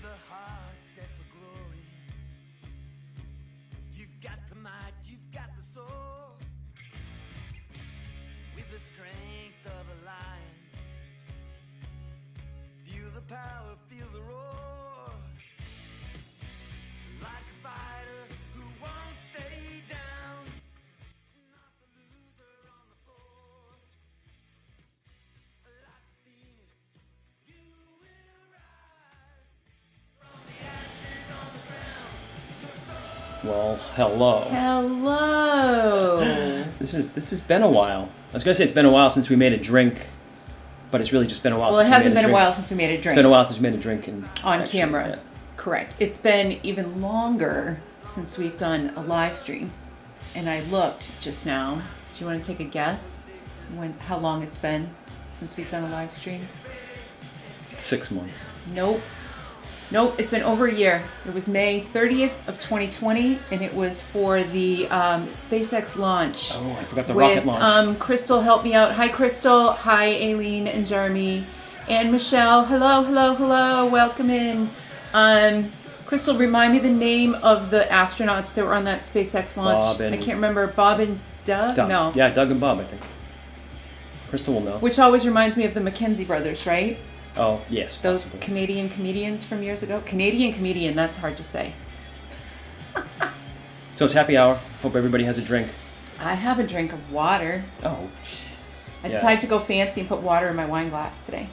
a heart set for glory. You've got the might, you've got the soul. With the strength of a lion. Feel the power, feel the roar. Like a fighter who won't stay down. Not the loser on the floor. Like a phoenix, you will rise. From the ashes on the ground. Well, hello. Hello. This has been a while. I was gonna say it's been a while since we made a drink, but it's really just been a while. Well, it since hasn't been a while since we made a drink. It's been a while since we made a drink on camera. Yeah. Correct. It's been even longer since we've done a live stream. And I looked just now. Do you want to take a guess how long it's been since we've done a live stream? 6 months. Nope, it's been over a year. It was May 30th of 2020, and it was for the SpaceX launch. Oh, I forgot the rocket launch. Crystal helped me out. Hi, Crystal. Hi, Aileen and Jeremy. And Michelle. Hello. Welcome in. Crystal, remind me the name of the astronauts that were on that SpaceX launch. I can't remember. Bob and Doug? No. Yeah, Doug and Bob, I think. Crystal will know. Which always reminds me of the McKenzie brothers, right? Oh, yes. Those possibly. Canadian comedians from years ago. Canadian comedian, that's hard to say. So it's happy hour. Hope everybody has a drink. I have a drink of water. Oh, I decided to go fancy and put water in my wine glass today.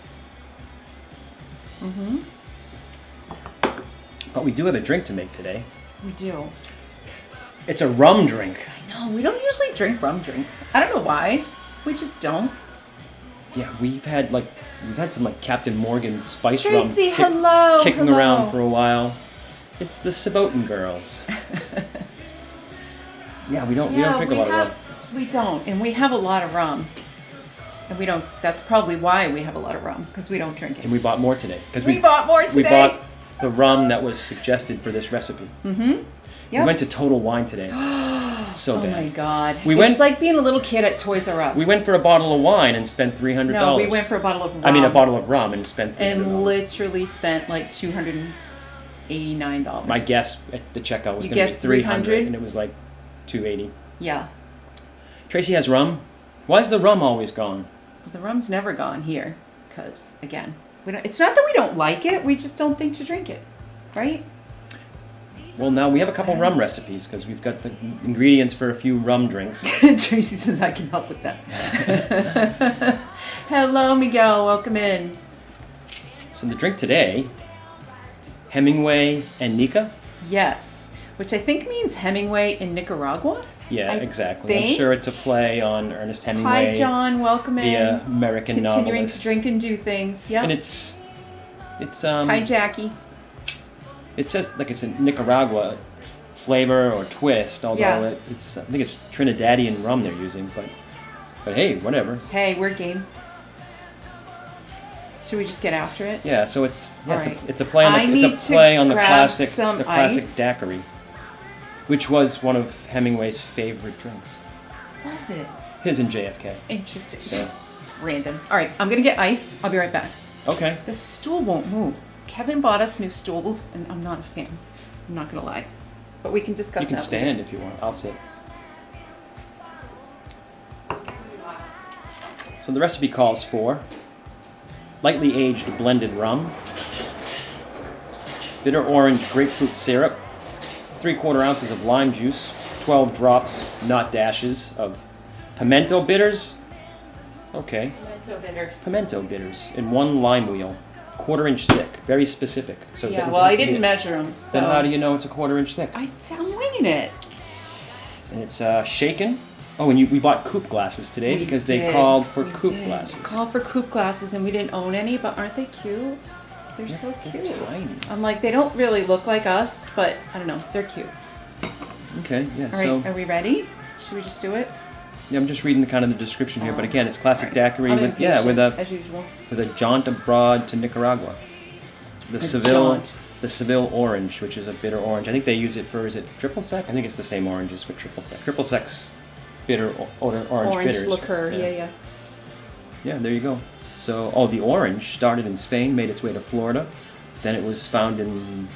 Mm-hmm. But we do have a drink to make today. We do. It's a rum drink. I know. We don't usually drink rum drinks. I don't know why. We just don't. Yeah, we've had some Captain Morgan spice Tracy, rum kicking around for a while. It's the Saboten girls. Yeah, we don't drink a lot of rum. We don't, and we have a lot of rum. And we don't. That's probably why we have a lot of rum, because we don't drink it. And we bought more today. We bought more today. We bought the rum that was suggested for this recipe. Mm-hmm. Yep. We went to Total Wine today. So bad. Oh my God. It's like being a little kid at Toys R Us. We went for a bottle of wine and spent $300. No, we went for a bottle of rum. I mean, a bottle of rum and spent $300. And literally spent like $289. My guess at the checkout was going to be $300, and it was like $280. Yeah. Tracy has rum. Why is the rum always gone? Well, the rum's never gone here, because again, it's not that we don't like it. We just don't think to drink it, right? Well, now we have a couple rum recipes because we've got the ingredients for a few rum drinks. Tracy says I can help with that. Hello, Miguel. Welcome in. So the drink today, Hemingway EN NICA? Yes, which I think means Hemingway in Nicaragua. Yeah, exactly. I'm sure it's a play on Ernest Hemingway. Hi, John. Welcome in. The American novelist. Continuing to drink and do things. Yeah. And it's Hi, Jackie. It says like it's a Nicaragua flavor or twist, although it's I think it's Trinidadian rum they're using, but hey, whatever. Hey, we're game. Should we just get after it? Yeah, so it's a play on the classic daiquiri, which was one of Hemingway's favorite drinks. Was it? His and JFK. Interesting. So random. All right, I'm gonna get ice. I'll be right back. Okay. The stool won't move. Kevin bought us new stools, and I'm not a fan. I'm not going to lie. But we can discuss that. You can stand if you want. I'll sit. So the recipe calls for lightly aged blended rum, bitter orange grapefruit syrup, 3/4 ounces of lime juice, 12 drops, not dashes, of pimento bitters. Okay. Pimento bitters in 1 lime wheel. 1/4 inch thick, very specific. So yeah, well, I didn't measure them. So. Then how do you know it's 1/4 inch thick? I'm winging it. And it's shaken. Oh, and we bought coupe glasses today because they called for coupe glasses. We called for coupe glasses, and we didn't own any, but aren't they cute? They're so cute. They're tiny. I'm like, they don't really look like us, but I don't know, they're cute. Okay, yeah. All right, are we ready? Should we just do it? Yeah, I'm just reading the description here, but again, it's classic daiquiri with as usual. With a jaunt abroad to Nicaragua. The Seville orange, which is a bitter orange. I think they use it for, is it triple sec? I think it's the same oranges with triple sec. Triple sec's bitter orange bitters. Liqueur, yeah. Yeah, there you go. So, the orange started in Spain, made its way to Florida, then it was found in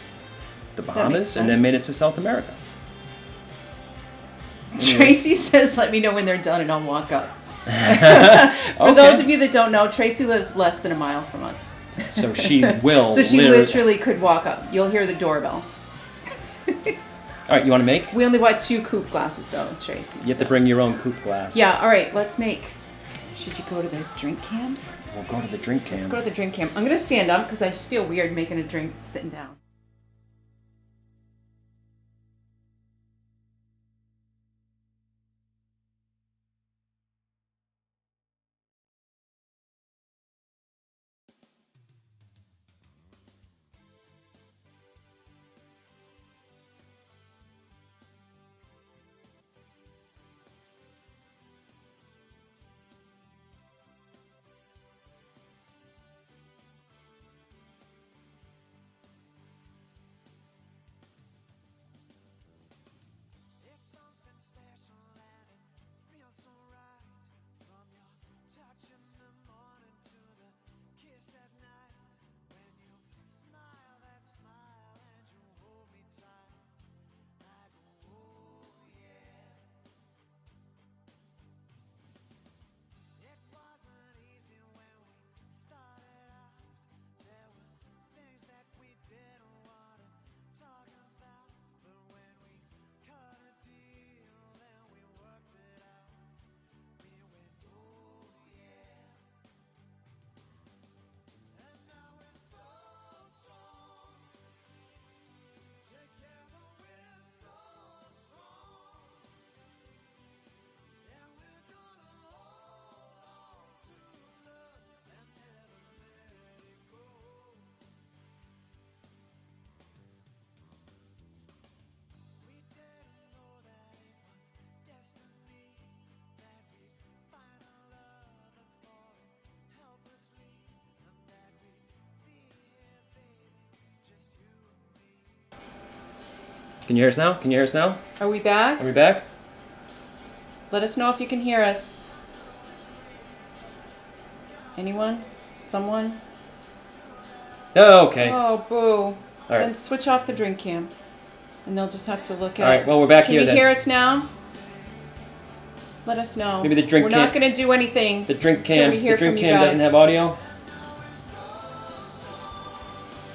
the makes Bahamas and then sense. made it to South America. Tracy says, let me know when they're done and I'll walk up. For Okay. those of you that don't know, Tracy lives less than a mile from us. So she will. So she literally could walk up. You'll hear the doorbell. All right, you want to make? We only bought 2 coupe glasses though, Tracy. You have to bring your own coupe glass. Yeah, all right, let's make. Should you go to the drink cam? We'll go to the drink cam. Let's go to the drink cam. I'm going to stand up because I just feel weird making a drink sitting down. It's something special and it feels so right. From your touch in the morning to the kiss at night. When you smile that smile and you hold me tight, I go, oh yeah. It wasn't easy when we started out. There were things that we didn't want to talk about. But when we cut a deal and we worked it out, we went, oh yeah. And now we're so strong. Together we're so strong. And we're gonna hold on to love and never let it go. We didn't know that it was destiny, that we'd find a love and fall helplessly, and that we'd be here, baby, just you and me. Can you hear us now? Can you hear us now? Are we back? Are we back? Let us know if you can hear us. Anyone? Someone? Oh, okay. Oh, boo. All right. Then switch off the drink cam. And they'll just have to look at All right, well, we're back Can here you then. hear us now? Let us know. Maybe the drink We're cam- not going to do anything. The drink till cam. we hear The drink from you cam doesn't guys. have audio.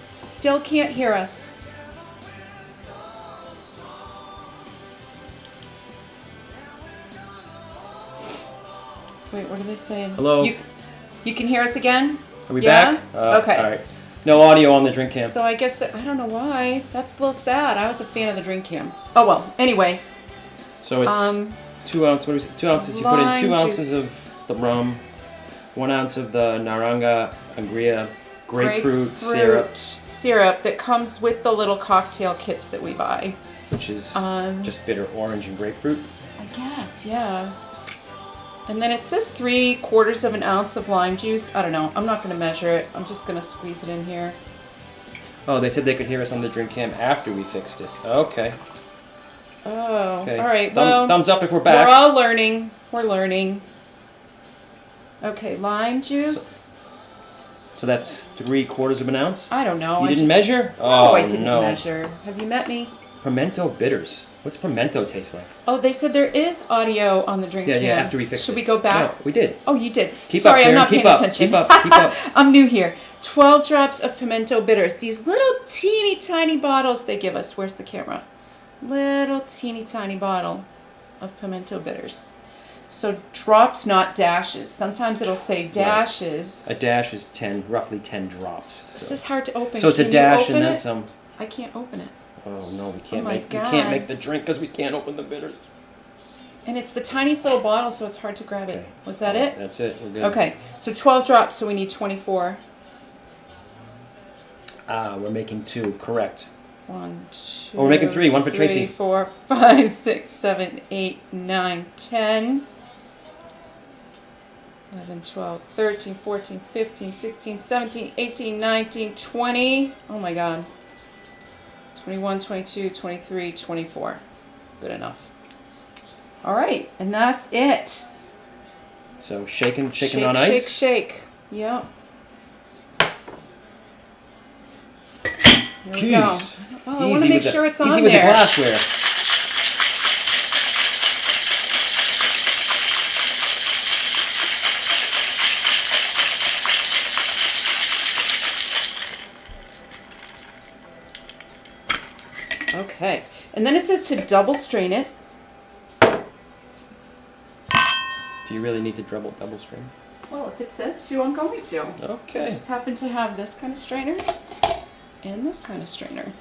Still can't hear us. Wait, what are they saying? Hello? You can hear us again? Are we Yeah? back? Okay. All right. No audio on the drink cam. So I guess I don't know why. That's a little sad. I was a fan of the drink cam. Oh well. Anyway, So it's 2 ounces. What do we say? 2 ounces. You put in 2 lime ounces juice. of the rum, 1 ounce of the naranja angria grapefruit syrup, that comes with the little cocktail kits that we buy. which is Um, just bitter orange and grapefruit. I guess, yeah. And then it says 3/4 of an ounce of lime juice. I don't know. I'm not going to measure it. I'm just going to squeeze it in here. Oh, they said they could hear us on the drink cam after we fixed it. Okay. Oh, Okay. all right. Well, Thumbs up if we're back. we're all learning. We're learning. Okay, lime juice. So that's 3/4 of an ounce. I don't know. You I didn't just- measure? No, Oh, I didn't no. measure. Have you met me? Pimento bitters. What's pimento taste like? Oh, they said there is audio on the drink Yeah, cam. yeah. After we fixed it. Should we go back? No, we did. Oh, you did. Keep Sorry, up, I'm Karen. not Keep paying up, attention. keep up, keep up. I'm new here. 12 drops of pimento bitters. These little teeny tiny bottles they give us. Where's the camera? Little teeny tiny bottle of pimento bitters. So drops, not dashes. Sometimes it'll say dashes. A dash is roughly 10 drops. This So, is hard to open. so it's a Can you dash open and then it? some. I can't open it. Oh no, we can't my make we God. can't make the drink because we can't open the bitters. And it's the tiniest little bottle, so it's hard to grab it. Okay. Was that it? That's it. We're good. Okay, so 12 drops, so we need 24. We're making 2. Correct. 1, 2. Oh, we're making 3. 1 for 3, Tracy. 4, 5, 6, 7, 8, 9, 10. 11, 12, 13, 14, 15, 16, 17, 18, 19, 20. Oh my god. 21, 22, 23, 24. Good enough. All right, and that's it. So shaking Shake, on shake, ice. shake. Yep. Here we go. Well, I want to make sure it's on there. Easy with the glassware. Okay. And then it says to double strain it. Do you really need to double strain? Well, if it says to, I'm going to. Okay. I just happen to have this kind of strainer and this kind of strainer.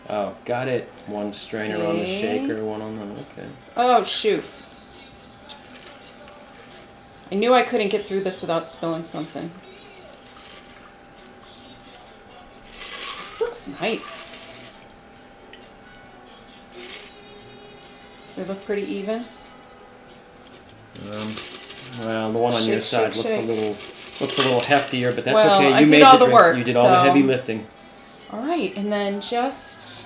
Oh, got it. One strainer on the shaker, one on the... Okay. Oh, shoot. I knew I couldn't get through this without spilling something. This looks nice. They look pretty even. Well, the one on your side looks a little heftier, but that's well, okay. You I did made all the the drinks. work. You did all the heavy lifting. All right, and then just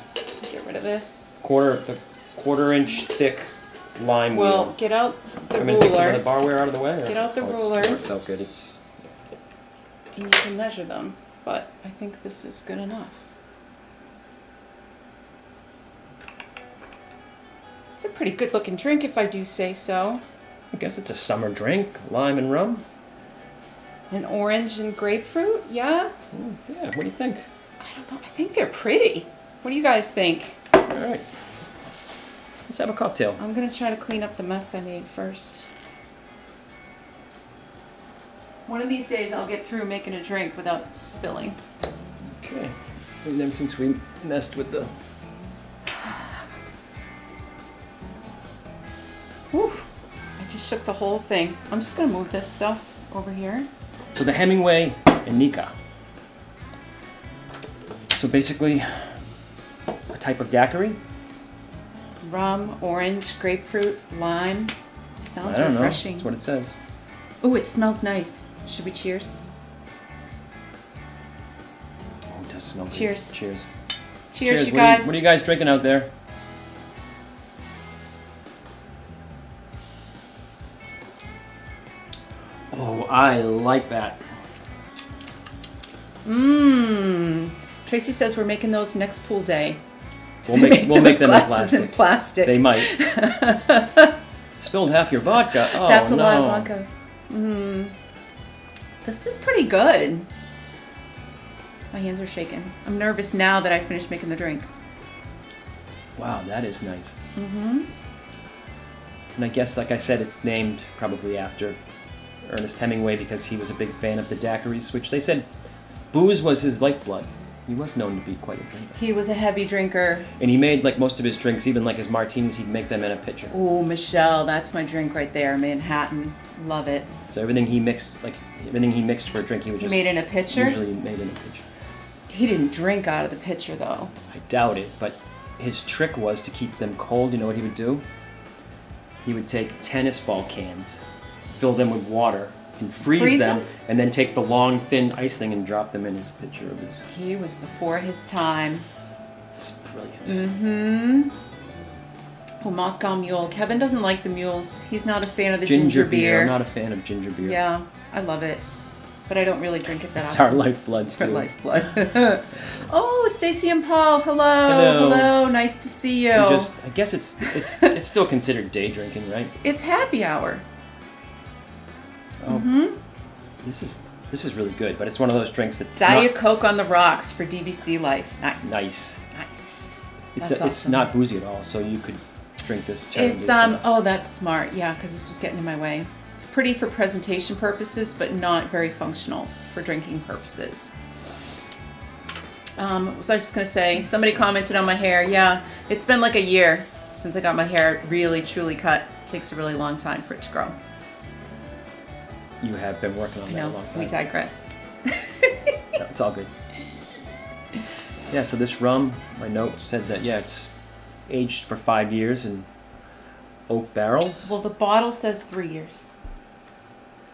get rid of this. Quarter-inch thick lime Well, wheel. get out the I'm ruler. going to take some of the barware out of the way. Get out the ruler. It works out good. And you can measure them, but I think this is good enough. It's a pretty good looking drink if I do say so. I guess it's a summer drink, lime and rum. An orange and grapefruit, yeah? Yeah, what do you think? I don't know, I think they're pretty. What do you guys think? All right. Let's have a cocktail. I'm gonna try to clean up the mess I made first. One of these days I'll get through making a drink without spilling. Okay. And then since we messed with the... Whew. I just shook the whole thing. I'm just gonna move this stuff over here. So the Hemingway EN NICA. So basically, a type of daiquiri. Rum, orange, grapefruit, lime. Sounds I don't refreshing. know. That's what it says. Oh, it smells nice. Should we cheers? Oh, it does smell good. Cheers. Cheers. Cheers, you guys. What are you guys drinking out there? Oh, I like that. Mmm. Tracy says we're making those next pool day. We'll make them in glasses in plastic. They might. Spilled half your vodka. Oh, That's a no. lot of vodka. Mmm. This is pretty good. My hands are shaking. I'm nervous now that I finished making the drink. Wow, that is nice. Mm-hmm. And I guess, like I said, it's named probably after Ernest Hemingway because he was a big fan of the daiquiris, which they said booze was his lifeblood. He was known to be quite a drinker. He was a heavy drinker. And he made, like, most of his drinks, even like his martinis, he'd make them in a pitcher. Oh, Michelle, that's my drink right there. Manhattan. Love it. So everything he mixed for a drink, he would just... He made in a pitcher? Usually made in a pitcher. He didn't drink out of the pitcher, though. I doubt it, but his trick was to keep them cold. You know what he would do? He would take tennis ball cans, fill them with water, and freeze them, and then take the long, thin ice thing and drop them in his pitcher of his... He was before his time. It's brilliant. Mm-hmm. Oh, Moscow Mule. Kevin doesn't like the mules. He's not a fan of the ginger beer. I'm not a fan of ginger beer. Yeah, I love it. But I don't really drink it that It's often. our lifeblood, It's too. our lifeblood. Oh, Stacy and Paul. Hello. Nice to see you. I guess it's still considered day drinking, right? It's happy hour. Oh, Mm-hmm. This is really good, but it's one of those drinks that Diet Coke on the rocks for DVC life. Nice. Nice. That's It's awesome. not boozy at all, so you could drink this terribly It's fast. oh, that's smart. Yeah, because this was getting in my way. It's pretty for presentation purposes, but not very functional for drinking purposes. So I was just gonna say, somebody commented on my hair. Yeah, it's been like a year since I got my hair really truly cut. It takes a really long time for it to grow. You have been working on I that know. a long time. We digress. No, it's all good. Yeah, so this rum, my note said that, it's aged for 5 years in oak barrels. Well, the bottle says 3 years.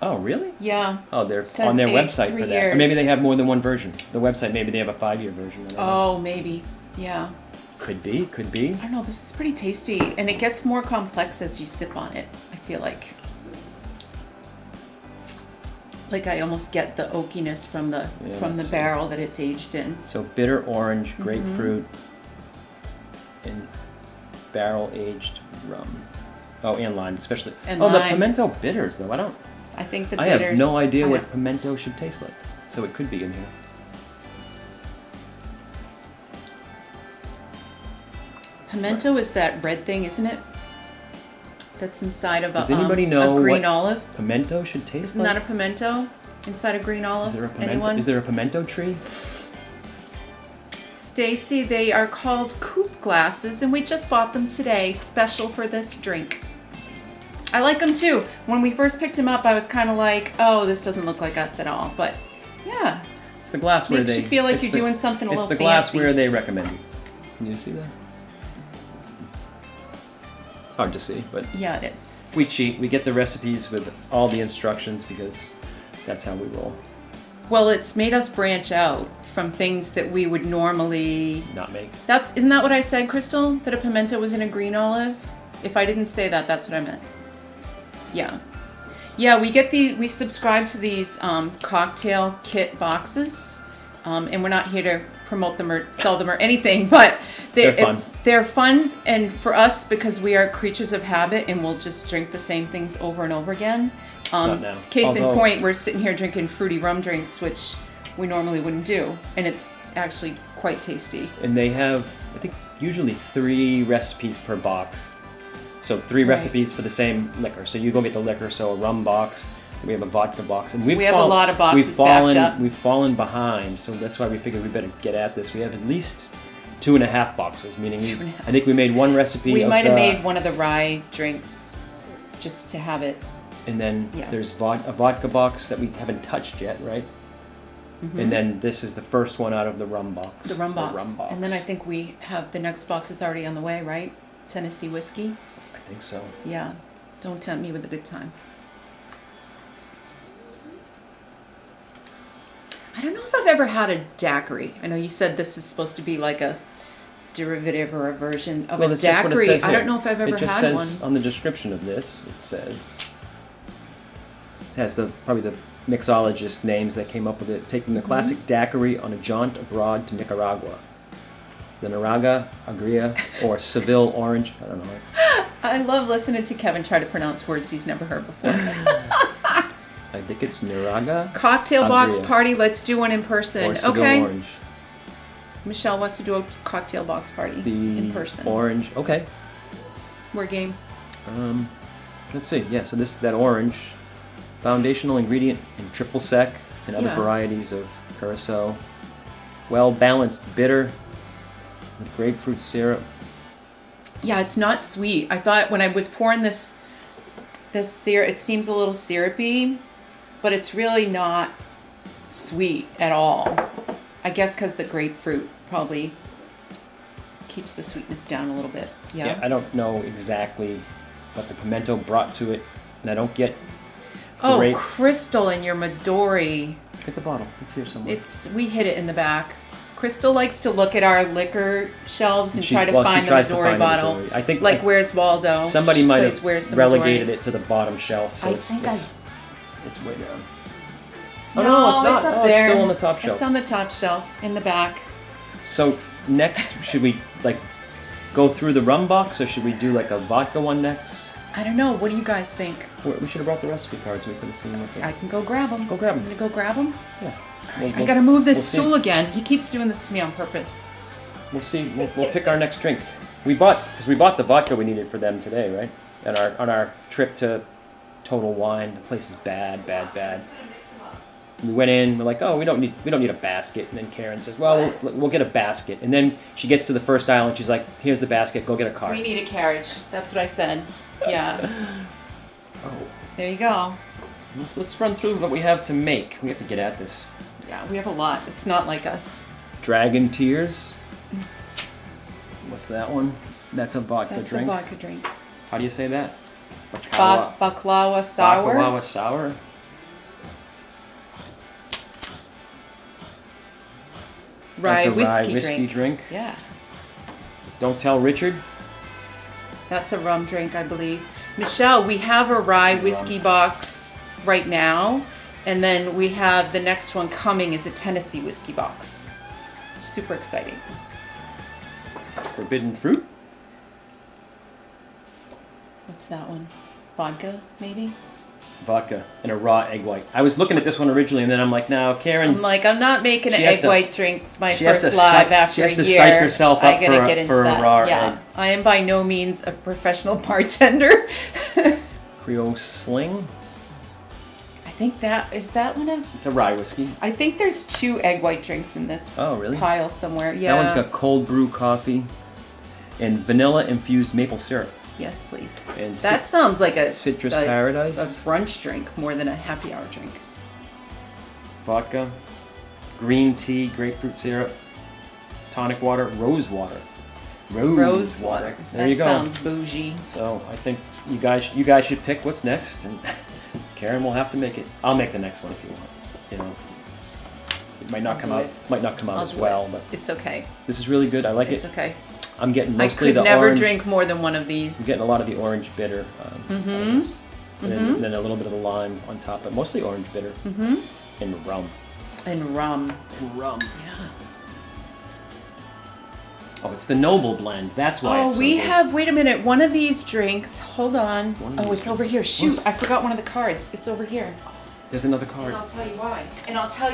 Oh, really? Yeah. Oh, they're Says on their aged website 3 for that. years. Or maybe they have more than one version. The website, maybe they have a 5-year version. I don't know. Oh, maybe. Yeah. Could be. I don't know. This is pretty tasty, and it gets more complex as you sip on it. I feel like. Like I almost get the oakiness from the barrel that it's aged in. So bitter orange, grapefruit, and barrel aged rum. Oh, and lime, especially. And the lime. pimento bitters, though. I think the I bitters. have no idea what pimento should taste like, so it could be in here. Pimento is that red thing, isn't it? That's inside of Does anybody know a green what olive. pimento should taste Isn't like? that a pimento inside a green olive? Is there a pimento? Anyone? Is there a pimento tree? Stacy, they are called coupe glasses, and we just bought them today, special for this drink. I like them too. When we first picked them up, I was kind of like, "Oh, this doesn't look like us at all." But yeah, It's the glassware makes you feel like you're doing something a little fancy. It's the fancy. glassware they recommend you. Can you see that? It's hard to see, but Yeah, it is. we cheat. We get the recipes with all the instructions because that's how we roll. Well, it's made us branch out from things that we would normally. Not make. Isn't that what I said, Crystal? That a pimento was in a green olive? If I didn't say that, that's what I meant. Yeah. Yeah, we subscribe to these cocktail kit boxes. And we're not here to promote them or sell them or anything, but They're fun. They're fun, and for us, because we are creatures of habit and we'll just drink the same things over and over again. Not now. Case in point, we're sitting here drinking fruity rum drinks, which we normally wouldn't do, and it's actually quite tasty. And they have, I think, usually 3 recipes per box. So 3 recipes for the same liquor. So you go get the liquor, so a rum box, we have a vodka box, and we have a lot of boxes backed up. We've fallen behind, so that's why we figured we better get at this. We have at least 2.5 boxes, meaning I think we made one recipe. We might have made one of the rye drinks just to have it. And then there's a vodka box that we haven't touched yet, right? Mm-hmm. And then this is the first one out of the rum box. The rum box. And then I think we have the next box is already on the way, right? Tennessee whiskey. I think so. Yeah. Don't tempt me with a good time. I don't know if I've ever had a daiquiri. I know you said this is supposed to be like a derivative or a version of a daiquiri. I don't know if I've ever had one. On the description of this, it says it has probably the mixologist names that came up with it, taking the classic daiquiri on a jaunt abroad to Nicaragua. The Naraga, Agria, or Seville Orange. I don't know. I love listening to Kevin try to pronounce words he's never heard before. I think it's Naraga. Cocktail box party. Let's do one in person. Or Seville okay. Orange. Michelle wants to do a cocktail box party in person. Orange. Okay. We're game. Let's see. Yeah. So that orange, foundational ingredient in triple sec and other varieties of curacao. Well balanced bitter with grapefruit syrup. Yeah, it's not sweet. I thought when I was pouring this syrup, it seems a little syrupy, but it's really not sweet at all. I guess because the grapefruit probably keeps the sweetness down a little bit. Yeah, I don't know exactly what the pimento brought to it, and I don't get. Crystal in your Midori. Get the bottle. It's here somewhere. We hid it in the back. Crystal likes to look at our liquor shelves and try to find the Midori bottle. I think Where's Waldo? Somebody might have relegated Midori? it to the bottom shelf, so it's way down. No, oh no, it's not. It's up there. It's still on the top shelf. It's on the top shelf in the back. So next, should we go through the rum box, or should we do a vodka one next? I don't know. What do you guys think? We should have brought the recipe cards. We could have seen what. I can go grab them. Go grab them. I'm gonna go grab them. Yeah. I gotta move this stool again. He keeps doing this to me on purpose. We'll see. We'll pick our next drink. We bought the vodka we needed for them today, right? On our trip to Total Wine. The place is bad. We went in. We're like, oh, we don't need a basket. And then Karen says, well, we'll get a basket. And then she gets to the first aisle and she's like, here's the basket. Go get a cart. We need a carriage. That's what I said. Yeah. Oh. There you go. Let's run through what we have to make. We have to get at this. Yeah, we have a lot. It's not like us. Dragon Tears. What's that one? That's a vodka drink. That's a vodka drink. How do you say that? Baklava sour. Baklava sour. Rye whiskey whiskey drink. Yeah. Don't Tell Richard. That's a rum drink, I believe. Michelle, we have a rye whiskey box right now, And then we have the next one coming is a Tennessee whiskey box. Super exciting. Forbidden fruit. What's that one? Vodka, maybe? Vodka and a raw egg white. I was looking at this one originally, and then I'm like, now, Karen. I'm like, I'm not making an egg white drink my first live after a year. She has to psych herself up for a raw egg. I am by no means a professional bartender. Creole Sling. I think is that one of... It's a rye whiskey. I think there's 2 egg white drinks in this pile somewhere. Yeah. That one's got cold brew coffee and vanilla infused maple syrup. Yes, please. And that sounds like a citrus paradise. A brunch drink more than a happy hour drink. Vodka, green tea, grapefruit syrup, tonic water, rose water. Rose water. There you go. That sounds bougie. So I think you guys should pick what's next, and Karen will have to make it. I'll make the next one if you want. You know, it might not come out. Might not come out as well, but it's okay. This is really good. I like it. It's okay. I'm getting mostly the orange. I could never drink more than one of these. I'm getting a lot of the orange bitter. And then a little bit of the lime on top, but mostly orange bitter. And rum. And rum. Yeah. Oh, it's the Noble blend. That's why it's so good. Wait a minute, one of these drinks, hold on. It's over here. Shoot, I forgot one of the cards. It's over here. There's another card. And I'll tell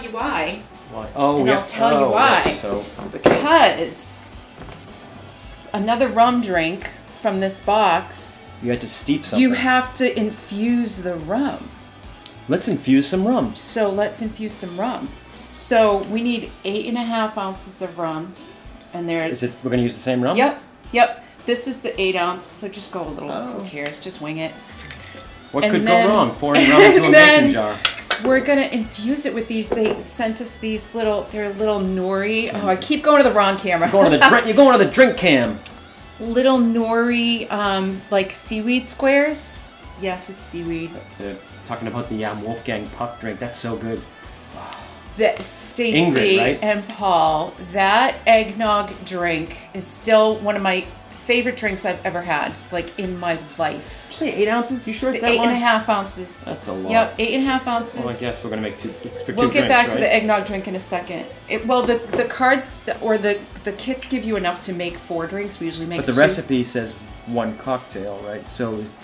you why. Why? Oh, and I'll tell you why. Because another rum drink from this box. You had to steep something. You have to infuse the rum. Let's infuse some rum. So we need 8.5 ounces of rum. And there's... we're going to use the same rum? Yep. This is the 8 ounce, so just go a little... Who cares? Just wing it. What could go wrong? Pouring rum into a mason jar. We're going to infuse it with these. They sent us these little nori. Oh, I keep going to the wrong camera. You're going to the drink cam. Little nori, like seaweed squares. Yes, it's seaweed. Talking about the Wolfgang Puck drink. That's so good. Stacey and Paul, that eggnog drink is still one of my favorite drinks I've ever had, like in my life. Did you say 8 ounces? You sure it's that 8.5 ounces. That's a lot. Yep, 8.5 ounces. Well, I guess we're gonna make 2. It's for 2 We'll get back drinks, to the eggnog drink in a second. The cards or the kits give you enough to make 4 drinks. We usually make. But the 2. recepe says 1 cocktail, right?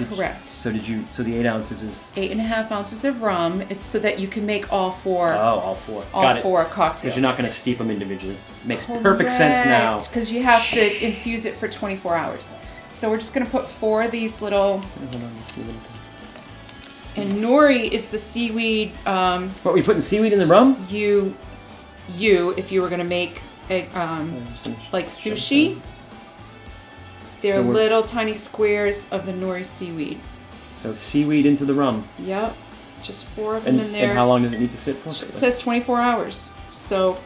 Correct. So the 8 ounces is 8.5 ounces of rum. It's so that you can make all 4. Oh, all 4. All 4 cocktails. Because you're not going to steep them individually. Makes perfect sense now. Because you have to infuse it for 24 hours. So we're just going to put 4 of these little. And nori is the seaweed. What, we putting seaweed in the rum? If you were going to make like sushi. They're little tiny squares of the nori seaweed. So seaweed into the rum. Yep. Just 4 of them in there. And how long does it need to sit for? It says 24 hours. So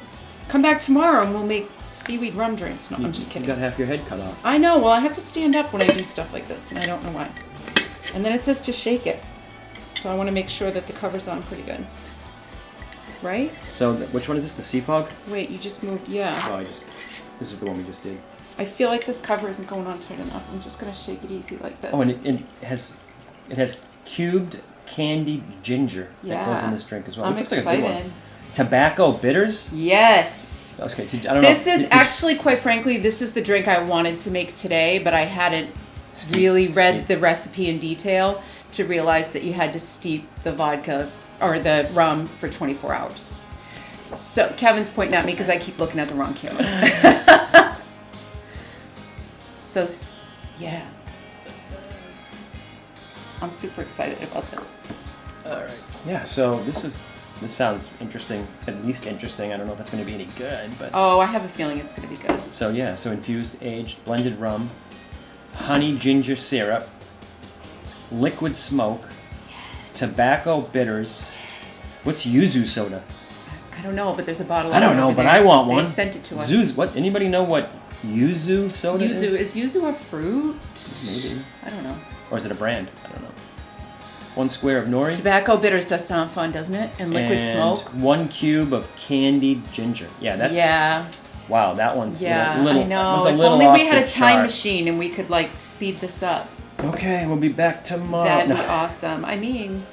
come back tomorrow and we'll make seaweed rum drinks. No, I'm just kidding. You got half your head cut off. I know. Well, I have to stand up when I do stuff like this, and I don't know why. And then it says to shake it. So I want to make sure that the cover's on pretty good. Right? So which one is this? The Sea Fog? Wait, you just moved. Yeah. Oh, this is the one we just did. I feel like this cover isn't going on tight enough. I'm just going to shake it easy like this. Oh, and it has cubed candied ginger that goes in this drink as well. I'm this excited. Like a good one. Tobacco bitters? Yes. Okay, so I don't know. This is actually, quite frankly, this is the drink I wanted to make today, but I hadn't really read the recipe in detail to realize that you had to steep the vodka or the rum for 24 hours. So Kevin's pointing at me because I keep looking at the wrong camera. So, yeah. I'm super excited about this. All right. Yeah, so this sounds interesting, at least interesting. I don't know if it's going to be any good, but... Oh, I have a feeling it's going to be good. So, yeah, infused, aged, blended rum, honey ginger syrup, liquid smoke, tobacco bitters. What's yuzu soda? I don't know, but there's a bottle of I don't know, but I want one. They sent it to us. What? Anybody know what yuzu soda is? Is yuzu a fruit? Maybe. I don't know. Or is it a brand? I don't know. 1 square of nori. Tobacco bitters does sound fun, doesn't it? And liquid smoke. 1 cube of candied ginger. Yeah, that's... Yeah. Wow, that one's I little... know. If only we had a time machine and we could, speed this up. Okay, we'll be back tomorrow. That'd be awesome. I mean...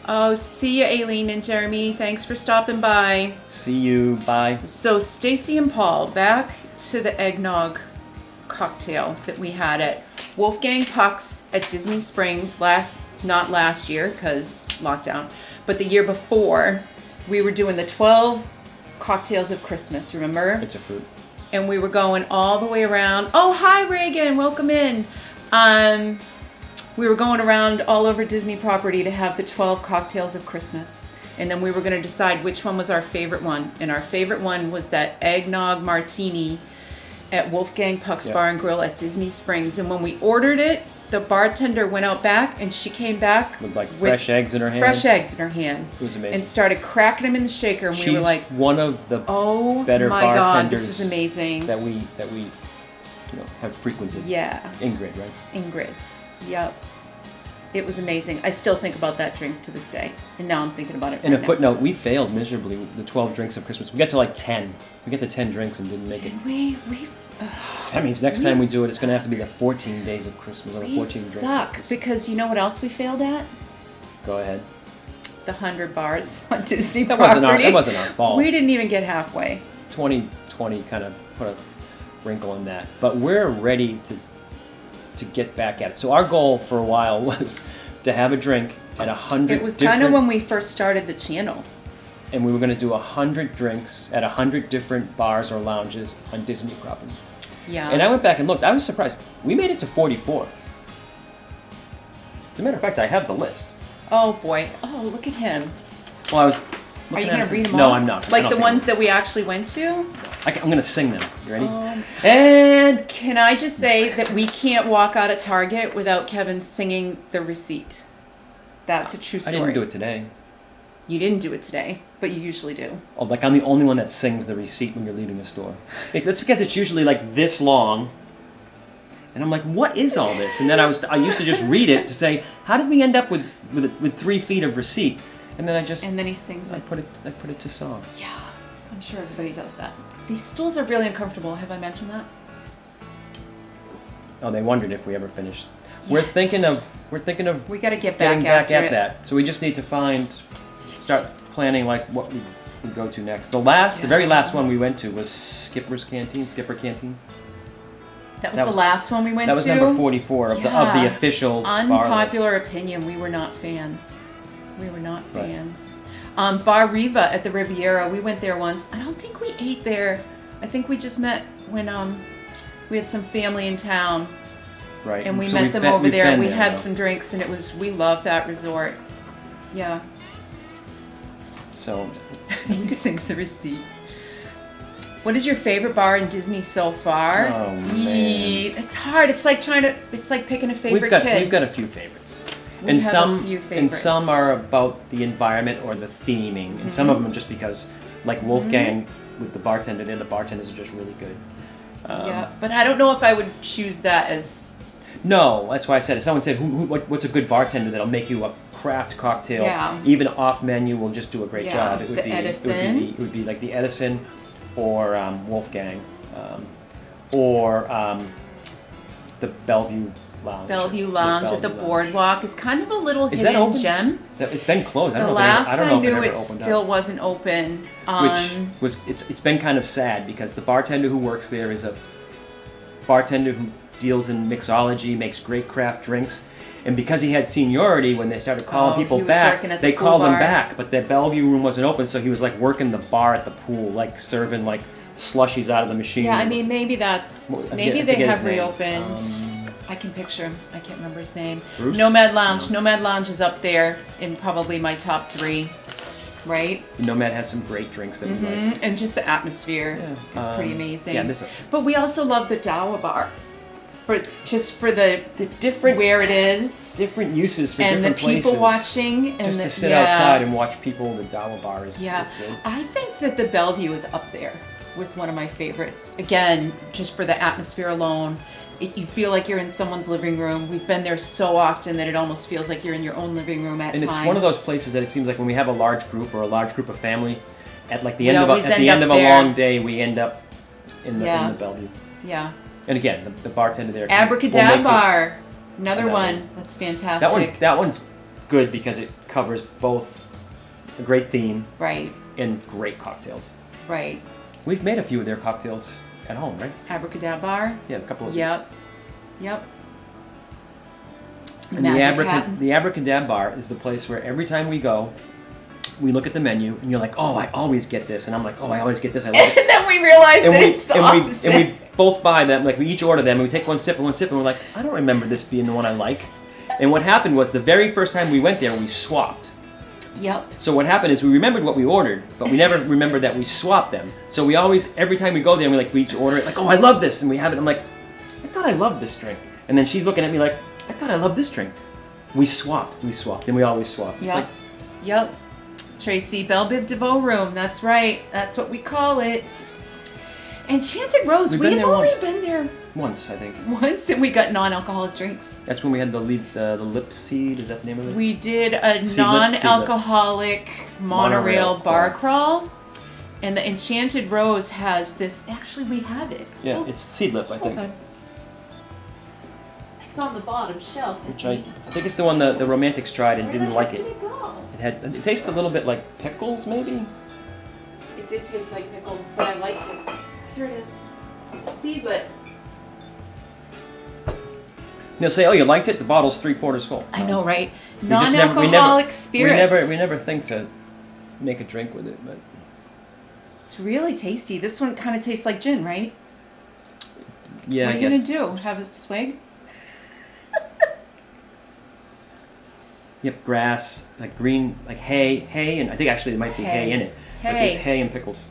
Oh, see you, Aileen and Jeremy. Thanks for stopping by. See you. Bye. So Stacy and Paul, back to the eggnog cocktail that we had at Wolfgang Puck's at Disney Springs not last year because lockdown, but the year before. We were doing the 12 cocktails of Christmas, remember? It's a fruit. And we were going all the way around. Oh, hi, Reagan. Welcome in. We were going around all over Disney property to have the 12 cocktails of Christmas. And then we were going to decide which one was our favorite one. And our favorite one was that eggnog martini at Wolfgang Puck's Bar and Grill at Disney Springs. And when we ordered it, the bartender went out back and she came back with fresh eggs in her hand. Fresh eggs in her hand. It was amazing. And started cracking them in the shaker. And we were like, one of the better my bartenders. God, this is amazing. That we have frequented. Yeah. Ingrid, right? Ingrid. Yep. It was amazing. I still think about that drink to this day. And now I'm thinking about it And a footnote, we failed miserably with the 12 drinks of Christmas. We got to like 10. We got to 10 drinks and didn't make it. Did we? That means next time we do it, it's going to have to be the 14 days of Christmas. Or 14 drinks. Suck. Because you know what else we failed at? Go ahead. The 100 bars on Disney That property. wasn't our fault. We didn't even get halfway. 2020 kind of put a wrinkle in that. But we're ready to get back at it. So our goal for a while was to have a drink at 100 It was kind of when we first started the channel. And we were going to do 100 drinks at 100 different bars or lounges on Disney property. Yeah. And I went back and looked. I was surprised. We made it to 44. As a matter of fact, I have the list. Oh, boy. Oh, look at him. Well, I was... Are you going to read them all? No, I'm not. Like the ones that we actually went to? I'm going to sing them. You ready? And can I just say that we can't walk out of Target without Kevin singing the receipt? That's a true story. I didn't do it today. You didn't do it today, but you usually do. Oh, like I'm the only one that sings the receipt when you're leaving a store. That's because it's usually like this long. And I'm like, what is all this? And then I used to just read it to say, how did we end up with 3 feet of receipt? And then And then he sings I put it to song. Yeah, I'm sure everybody does that. These stools are really uncomfortable. Have I mentioned that? Oh, they wondered if we ever finished. Yeah. We're thinking of we got to get back at that. So we just need to start planning like what we would go to next. The very last one we went to was Skipper Canteen. That was the last one we went to? That was number 44 of the official Unpopular opinion, we were not fans. We were not fans. Bar Riva at the Riviera, we went there once. I don't think we ate there. I think we just met when we had some family in town. Right. And we met them over there and we had some drinks and we loved that resort. Yeah. So he sings the receipt. What is your favorite bar in Disney so far? Oh man. It's hard. It's like picking a favorite kid. We've got a few favorites. And some are about the environment or the theming. And some of them are just because, like Wolfgang with the bartender there, the bartenders are just really good. Yeah, but I don't know if I would choose that as... No, that's why I said, if someone said, what's a good bartender that'll make you a craft cocktail, even off menu, will just do a great job. It would be like the Edison or Wolfgang or the Bellevue Lounge. Bellevue Lounge at the Boardwalk is kind of a little hidden gem. It's been closed. I don't know last if I knew it it still wasn't open. It's been kind of sad because the bartender who works there is a bartender who deals in mixology, makes great craft drinks. And because he had seniority, when they started calling people back, they called him back. But the Bellevue room wasn't open, so he was like working the bar at the pool, like serving like slushies out of the machine. Yeah, I mean maybe they have reopened. I can picture him. I can't remember his name. Bruce? Nomad Lounge. No. Nomad Lounge is up there in probably my top 3, right? Nomad has some great drinks that we like. And just the atmosphere is pretty amazing. Yeah, but we also love the Dawa Bar. For the different where it is, different uses for different places, and the people watching, and just to sit outside and watch people. The Dawa Bar is good. I think that the Bellevue is up there with one of my favorites. Again, just for the atmosphere alone, you feel like you're in someone's living room. We've been there so often that it almost feels like you're in your own living room at times. And it's one of those places that it seems like when we have a large group or a large group of family, at like the end of a long day, we end up in the Bellevue. Yeah. And again, the bartender there. Abracadabra, another one that's fantastic. That one's good because it covers both a great theme Right. and great cocktails. Right. We've made a few of their cocktails at home, right? Abracadabra. Yeah, a couple of Yep. Yep. And Magic Hat. the Abracadabra bar is the place where every time we go, we look at the menu and you're like, oh, I always get this, and I'm like, oh, I always get this. I love it. And then we realize that it's the opposite. And we both buy them. Like we each order them, and we take one sip, and we're like, I don't remember this being the one I like. And what happened was the very first time we went there, we swapped. Yep. So what happened is we remembered what we ordered, but we never remembered that we swapped them. So we always, every time we go there, we each order it, like, oh, I love this, and we have it. I'm like, I thought I loved this drink. And then she's looking at me like, I thought I loved this drink. We swapped, and we always swap. It's Yep. like, Yep. Tracy Belle Biv DeVoe room. That's right. That's what we call it. Enchanted Rose. We've been We've there only once. been there once, I think. once, and we got non-alcoholic drinks. That's when we had the lip seed. Is that the name of it? We did a Seedlip. non-alcoholic monorail bar crawl. crawl, and the Enchanted Rose has this. Actually, we have it. Yeah, Oh, it's Seedlip, I think. hold on. It's on the bottom shelf. Which I think it's the one the Romantics tried and Where didn't the like heck it. did it go? It tastes a little bit like pickles, maybe. It did taste like pickles, but I liked it. Here it is. Seedlip. They'll say, "Oh, you liked it? The bottle's 3/4 full." I know, right? We just never- Non-alcoholic spirits. We never think to make a drink with it, but It's really tasty. This one kind of tastes like gin, right? yeah, What I are you guess. gonna do? Have a swig? Yep, grass, like green, like hay, and I think actually there might be hay in it. Like Hay. hay and pickles.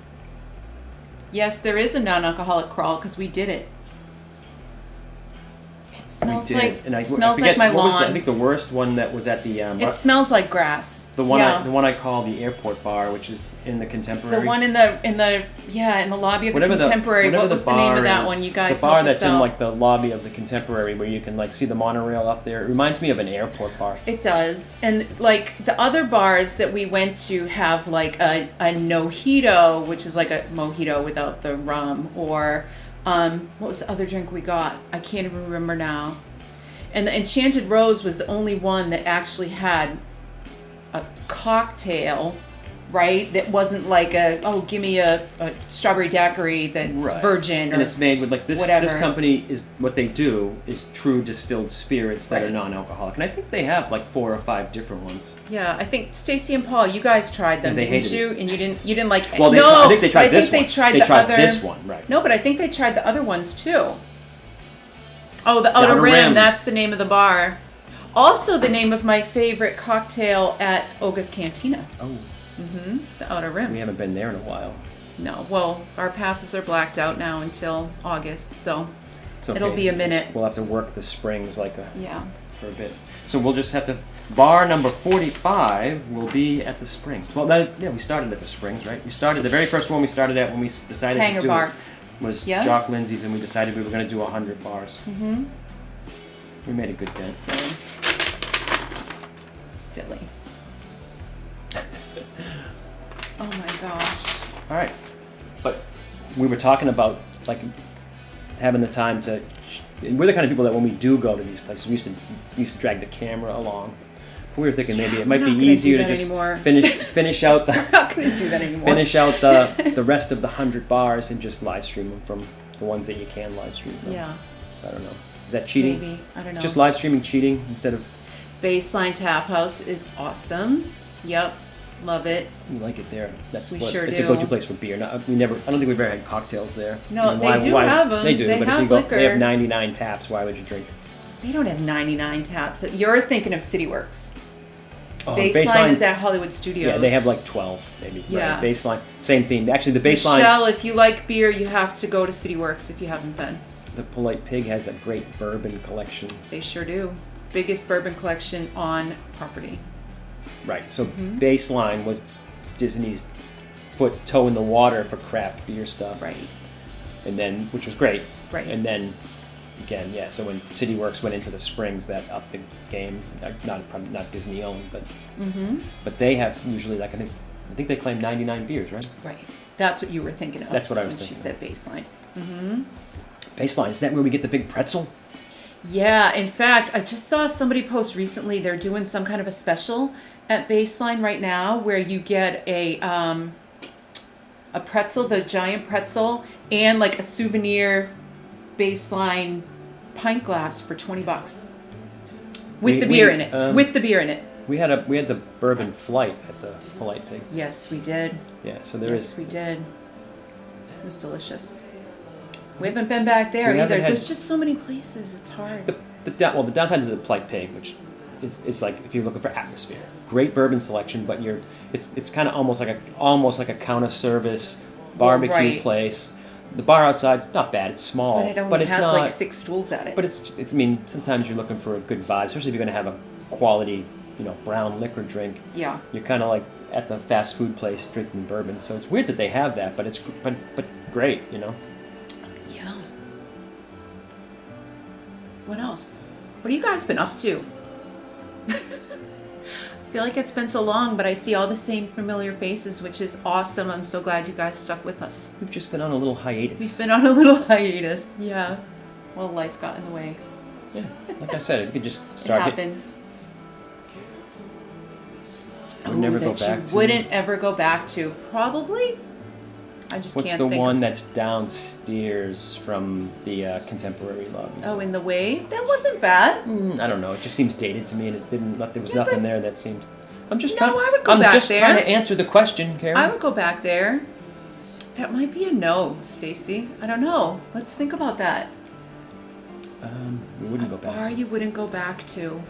Yes, there is a non-alcoholic crawl because we did it. It smells We did. like And I smells forget, like my what was lawn. I think the worst one that was at the It smells like grass. the one Yeah. the one I call the airport bar, which is in the Contemporary. The one in the lobby of the Contemporary. whatever What was the bar name of that is, one? You guys the bar help us that's in out. like the lobby of the Contemporary where you can like see the monorail up there. It reminds me of an airport bar. It does. And like the other bars that we went to have like a mojito, which is like a mojito without the rum, or what was the other drink we got? I can't even remember now. And the Enchanted Rose was the only one that actually had a cocktail, right? That wasn't like give me a strawberry daiquiri that's Right. virgin, or And it's made with like this. whatever. This company is what they do is true distilled spirits that are Right. non-alcoholic, and I think they have like 4 or 5 different ones. Yeah, I think Stacy and Paul, you guys tried them, Yeah, they didn't hated you? And you didn't like. Well, no, I think they tried but this I think one. they tried They the tried other. this one, right? No, but I think they tried the other ones too. Oh, the Outer Outer Rim. Rim. That's the name of the bar. Also, the name of my favorite cocktail at Oga's Cantina. Oh, The Outer Rim. we haven't been there in a while. No, well, our passes are blacked out now until August, so It's okay. it'll be a minute. We'll have to work the springs like Yeah. for a bit. So we'll just have to. Bar number 45 will be at the Springs. Well, we started at the Springs, right? We started the very first one we started at when we decided Hangar to do bar. it was Yeah. Jock Lindsay's, and we decided we were going to do 100 bars. Mm-hmm. We made a good dent. Silly. Silly. Oh my gosh. All right, but we were talking about like having the time to. We're the kind of people that when we do go to these places, we used to drag the camera along. We were thinking maybe it might we're be not gonna easier do to that just anymore. finish out the I'm not going to do that anymore. finish out the rest of the 100 bars and just live stream them from the ones that you can live stream. From. Yeah, I don't know. Is that cheating? maybe. I don't know. Just live streaming cheating instead of. Baseline Tap House is awesome. Yep, love it. We like it there. That's We what, sure it's do. a go-to place for beer. I don't think we've ever had cocktails there. No, I mean, they do have 'em. They do, They but if have you go, liquor. they have 99 taps. Why would you drink? They don't have 99 taps. You're thinking of CityWorks. Oh, Baseline is at Hollywood Studios. Yeah, they have like 12 maybe. Yeah. Right? Baseline, same theme. Actually, the Baseline, Michelle, if you like beer, you have to go to CityWorks if you haven't been. the Polite Pig has a great bourbon collection. They sure do. Biggest bourbon collection on property. Right. So Mm-hmm. Baseline was Disney's toe in the water for craft beer stuff. Right. And then, which was great. Right. And then, again, yeah. So when CityWorks went into the Springs, that upped the game. Not Disney owned, but they have usually like I think they claim 99 beers, right? Right. That's what you were thinking of. That's what I was when she thinking said baseline. Baseline, is that where we get the big pretzel? Yeah, in fact, I just saw somebody post recently. They're doing some kind of a special at Baseline right now where you get a pretzel, the giant pretzel, and like a souvenir Baseline pint glass for $20 with the beer in it. With the beer in it. We had the bourbon flight at the Polite Pig. Yes, we did. Yeah, so there is. Yes, we did. It was delicious. We haven't been back there either. There's just so many places. It's hard. The downside to the Polite Pig, which is like if you're looking for atmosphere, great bourbon selection, but it's kind of almost like a counter service barbecue place. The bar outside's not bad. It's small, but it has like 6 stools at it. But it's. I mean, sometimes you're looking for a good vibe, especially if you're going to have a quality, brown liquor drink. Yeah. You're kind of like at the fast food place drinking bourbon. So it's weird that they have that, but it's great, Yeah. What else? What have you guys been up to? I feel like it's been so long, but I see all the same familiar faces, which is awesome. I'm so glad you guys stuck with us. We've just been on a little hiatus. Yeah. Well, life got in the way. Yeah, like I said, you could just start. It happens. Wouldn't ever go back to. Probably. I just What's can't the think one that's downstairs from the Contemporary lobby? Oh, in the Wave? That wasn't bad. I don't know. It just seems dated to me, and there was nothing there that seemed. I would go back there. Trying to answer the question, Karen. I would go back there. That might be a no, Stacy. I don't know. Let's think about that. We wouldn't go back. Bar you wouldn't go back to.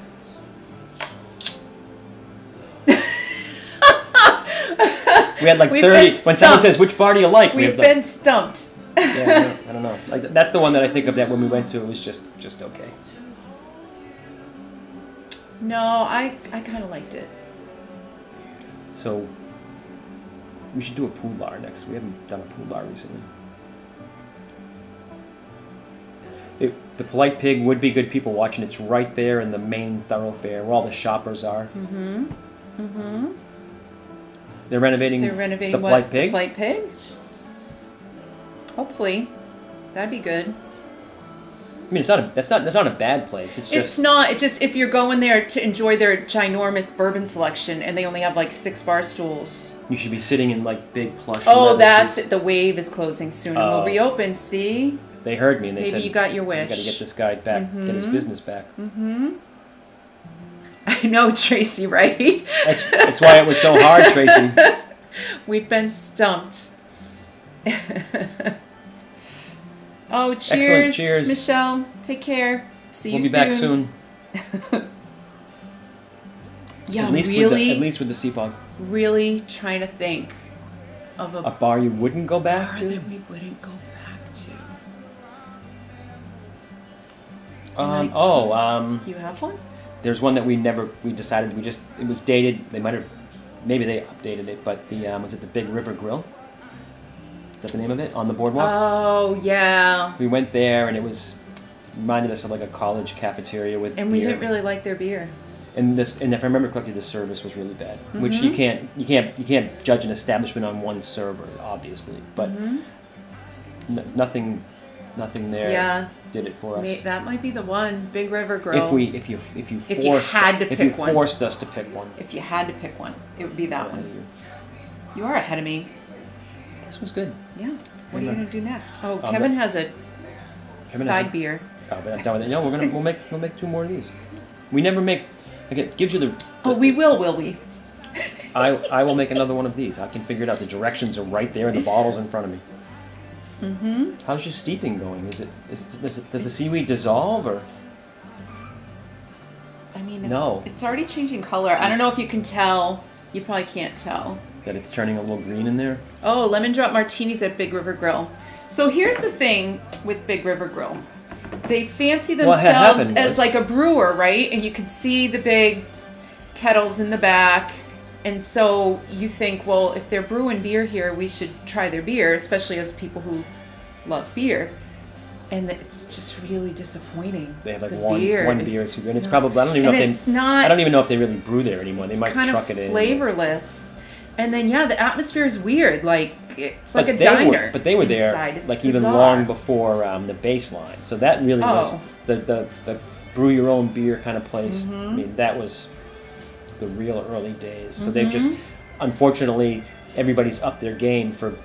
We had like 30. When someone says, which bar do you like? We've been stumped. Yeah, I don't know. Like that's the one that I think of that when we went to, it was just okay. No, I kind of liked it. So we should do a pool bar next. We haven't done a pool bar recently. The Polite Pig would be good people watching. It's right there in the main thoroughfare where all the shoppers are. They're renovating the Polite Pig? The Polite Pig? Hopefully. That'd be good. I mean, that's not a bad place. It's not. It's just if you're going there to enjoy their ginormous bourbon selection and they only have like 6 bar stools. You should be sitting in like big plush. Oh, that's it. The Wave is closing soon and will reopen. See? They heard me and they said, maybe you got your wish. You got to get this guy back, get his business back. I know, Tracy, right? That's why it was so hard, Tracy. We've been stumped. Oh, cheers. Excellent. Cheers. Michelle, take care. See you soon. We'll be back soon. Yeah, at least with the sea fog. Really trying to think of a bar you wouldn't go back to? That we wouldn't go back to. You have one? There's one that we decided it was dated. Maybe they updated it, but was it the Big River Grill? Is that the name of it? On the boardwalk? Oh, yeah. We went there and it reminded us of like a college cafeteria with beer. And we didn't really like their beer. And if I remember correctly, the service was really bad. Which you can't judge an establishment on one server, obviously. But nothing there did it for us. That might be the one, Big River Grill. If you forced us to pick one. If you had to pick one, it would be that one. You are ahead of me. This was good. Yeah. What are you gonna do next? Oh, Kevin has a side beer. Oh, but I'm done with it. No, we'll make 2 more of these. We never make. It gives you the. We will we? I will make another one of these. I can figure it out. The directions are right there, and the bottle's in front of me. How's your steeping going? Does the seaweed dissolve or? I mean, it's already changing color. I don't know if you can tell. You probably can't tell. That it's turning a little green in there? Oh, lemon drop martinis at Big River Grill. So here's the thing with Big River Grill. They fancy themselves as like a brewer, right? And you can see the big kettles in the back. And so you think, well, if they're brewing beer here, we should try their beer, especially as people who love beer. And it's just really disappointing. They have like one beer or two, and it's probably I don't even know if they really brew there anymore. They might truck it in. It's kind of flavorless. And then the atmosphere is weird. Like it's like a they diner. But they were there It's even bizarre. long before the baseline. So that really was Oh. the brew your own beer kind of place. Mm-hmm. I mean, that was the real early days. So they've just, unfortunately, everybody's upped their game for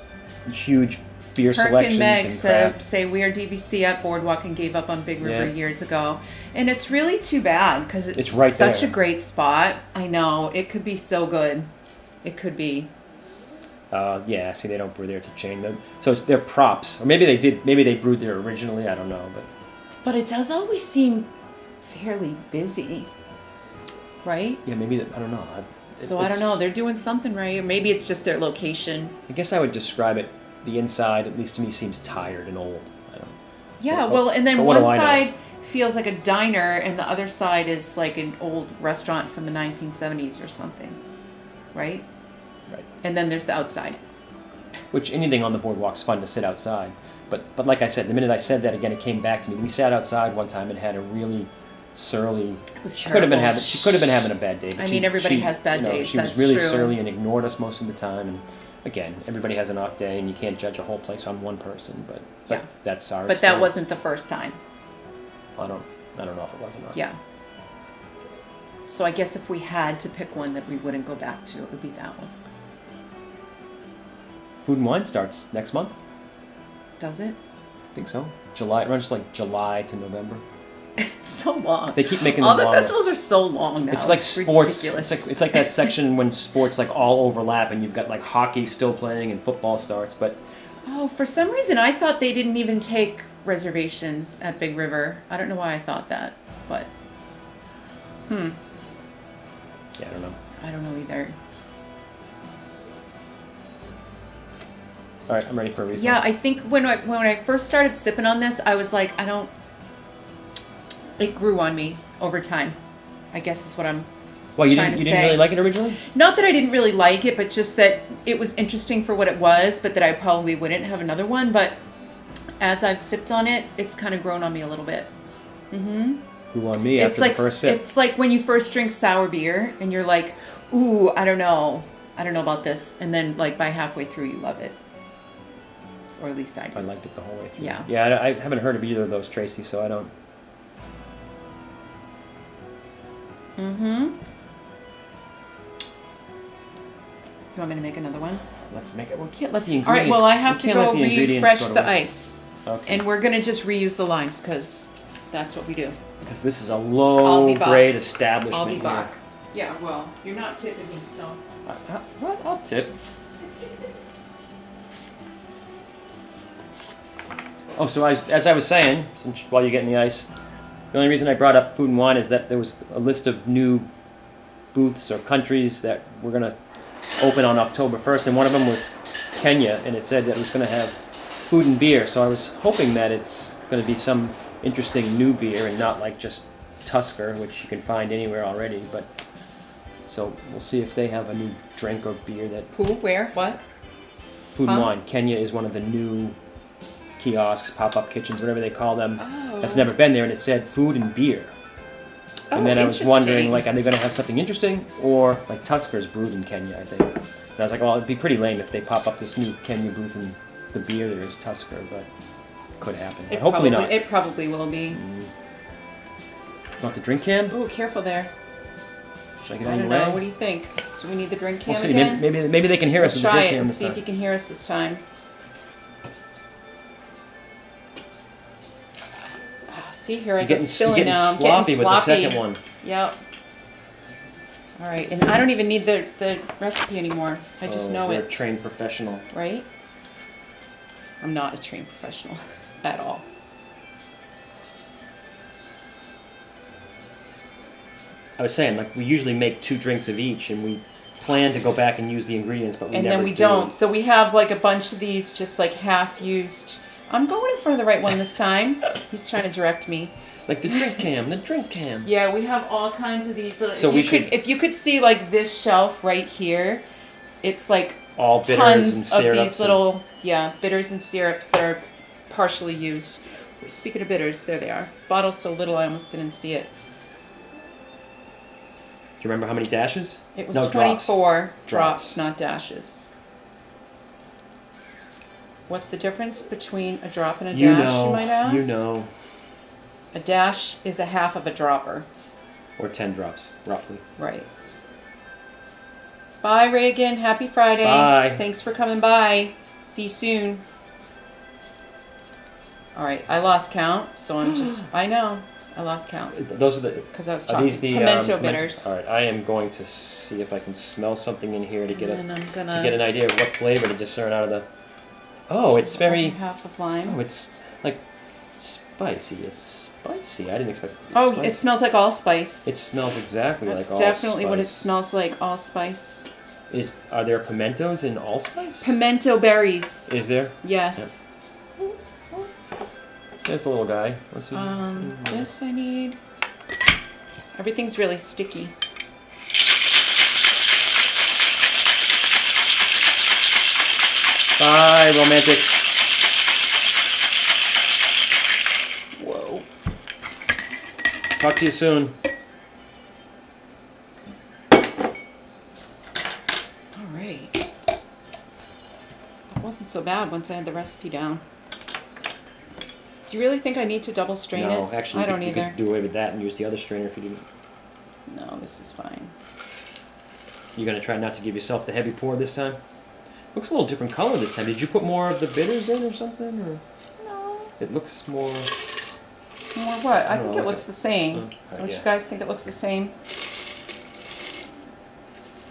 huge beer Herc selections and Meg and craft. say we are DVC at Boardwalk and gave up on Big River Yeah. years ago. And it's really too bad because it's right such there. a great spot. I know. It could be so good. It could be. See, they don't brew there. It's a chain. So they're props. Or maybe they did. Maybe they brewed there originally. I don't know. But it does always seem fairly busy. Right? Yeah, maybe, I don't know. I don't know. They're doing something right. Or maybe it's just their location. I guess I would describe it, the inside, at least to me, seems tired and old. I don't Yeah, But- and then but what one do I know? side feels like a diner and the other side is like an old restaurant from the 1970s or something. Right? Right. And then there's the outside. Which anything on the boardwalk's fun to sit outside. But like I said, the minute I said that again, it came back to me. We sat outside one time and had a really surly. She could have been having a bad day. But I mean, everybody has bad days, She was that's really true. surly and ignored us most of the time. And again, everybody has an off day, and you can't judge a whole place on one person. But Yeah. that's our. But that experience. wasn't the first time. I don't know if it was or not. Yeah. So I guess if we had to pick one that we wouldn't go back to, it would be that one. Food and Wine starts next month. Does it? I think so. July. It runs like July to November. It's so long. They keep making all them the longer. festivals are so long now. It's like sports. Ridiculous. It's like that section when sports like all overlap, and you've got like hockey still playing and football starts. But Oh, for some reason I thought they didn't even take reservations at Big River. I don't know why I thought that, but yeah, I don't know. I don't know either. All right, I'm ready for a refill. Yeah, I think when I first started sipping on this, I was like, it grew on me over time. I guess is what I'm Well, you trying didn't to really say. like it originally? Not that I didn't really like it, but just that it was interesting for what it was, but that I probably wouldn't have another one. But as I've sipped on it, it's kind of grown on me a little bit. Grew on me after the first sip. It's like when you first drink sour beer and you're like, ooh, I don't know about this, and then like by halfway through you love it, or at least I do. I liked it the whole way through. Yeah. Yeah, I haven't heard of either of those, Tracy, so I don't. You want me to make another one? Let's make it. We can't let the All right. ingredients. Well, I have we to can't let go the ingredients refresh go to the waste. ice, Okay. and we're gonna just reuse the limes because that's what we do. Because this is a I'll be low back. grade establishment. I'll be here. back. Yeah. Well, you're not tipping me, so. What? I'll tip. Oh, so as I was saying, while you're getting the ice, the only reason I brought up Food and Wine is that there was a list of new booths or countries that were going to open on October 1st, and one of them was Kenya, and it said that it was going to have food and beer. So I was hoping that it's going to be some interesting new beer and not like just Tusker, which you can find anywhere already. But so we'll see if they have a new drink or beer that Who? Where? What? Food and Huh? Wine. Kenya is one of the new kiosks, pop-up kitchens, whatever they call them. Oh. That's never been there, and it said food and beer. Oh, And then I was wondering, interesting. like, are they going to have something interesting, or like Tusker's brewed in Kenya? I think. And I was like, well, it'd be pretty lame if they pop up this new Kenya booth and the beer there is Tusker, but it could happen. But hopefully not. It probably will be. Want the drink cam? Oh, careful there. Should I get I out of don't your know. way? What do you think? Do we need the drink cam We'll see. again? Maybe they can hear us Let's with the try drink it cam and this see if time. you can hear us this time. Oh, see, here I You're go getting spilling now. I'm sloppy getting with the sloppy. second one. Yep. All right, and I don't even need the recipe anymore. I just know You're it, a trained professional. right? I'm not a trained professional at all. I was saying, like, we usually make 2 drinks of each, and we plan to go back and use the ingredients, but we And never then we do. don't. So we have like a bunch of these just like half used. I'm going in front of the right one this time. He's trying to direct me. Like the drink cam. Yeah, we have all kinds of these little. So if you could see like this shelf right here, it's like All bitters and tons of syrups. these little bitters and syrups that are partially used. Speaking of bitters, there they are. Bottle's so little I almost didn't see it. Do you remember how many dashes? It was No, 24 Drops. drops, not dashes. What's the difference between a drop and a dash, you might ask? You know. A dash is a half of a dropper. Or 10 drops, roughly. Right. Bye, Reagan. Happy Friday. Bye. Thanks for coming by. See you soon. All right. I lost count, so I'm just... I know. I lost count. Those are the... Because I was Are talking. these the Pimento bitters. All right. I am going to see if I can smell something in here to get And then I'm gonna to get an idea of what flavor to discern out of the... Oh, it's very... Half of lime. Oh, it's like spicy. It's spicy. I didn't expect it to be Oh, spicy. it smells like allspice. It smells exactly That's like allspice. definitely what it smells like, allspice. Are there pimentos in allspice? Pimento berries. Is there? Yes. There's the little guy. What's he? This I need. Everything's really sticky. Bye, romantic. Whoa. Talk to you soon. All right. That wasn't so bad once I had the recipe down. Do you really think I need to double strain it? No, actually, I don't you either. could do away with that and use the other strainer if you didn't. No, this is fine. You're gonna try not to give yourself the heavy pour this time. Looks a little different color this time. Did you put more of the bitters in or something? Or No. it looks more. More what? I don't think know, it like looks the same. Don't yeah. you guys think it looks the same?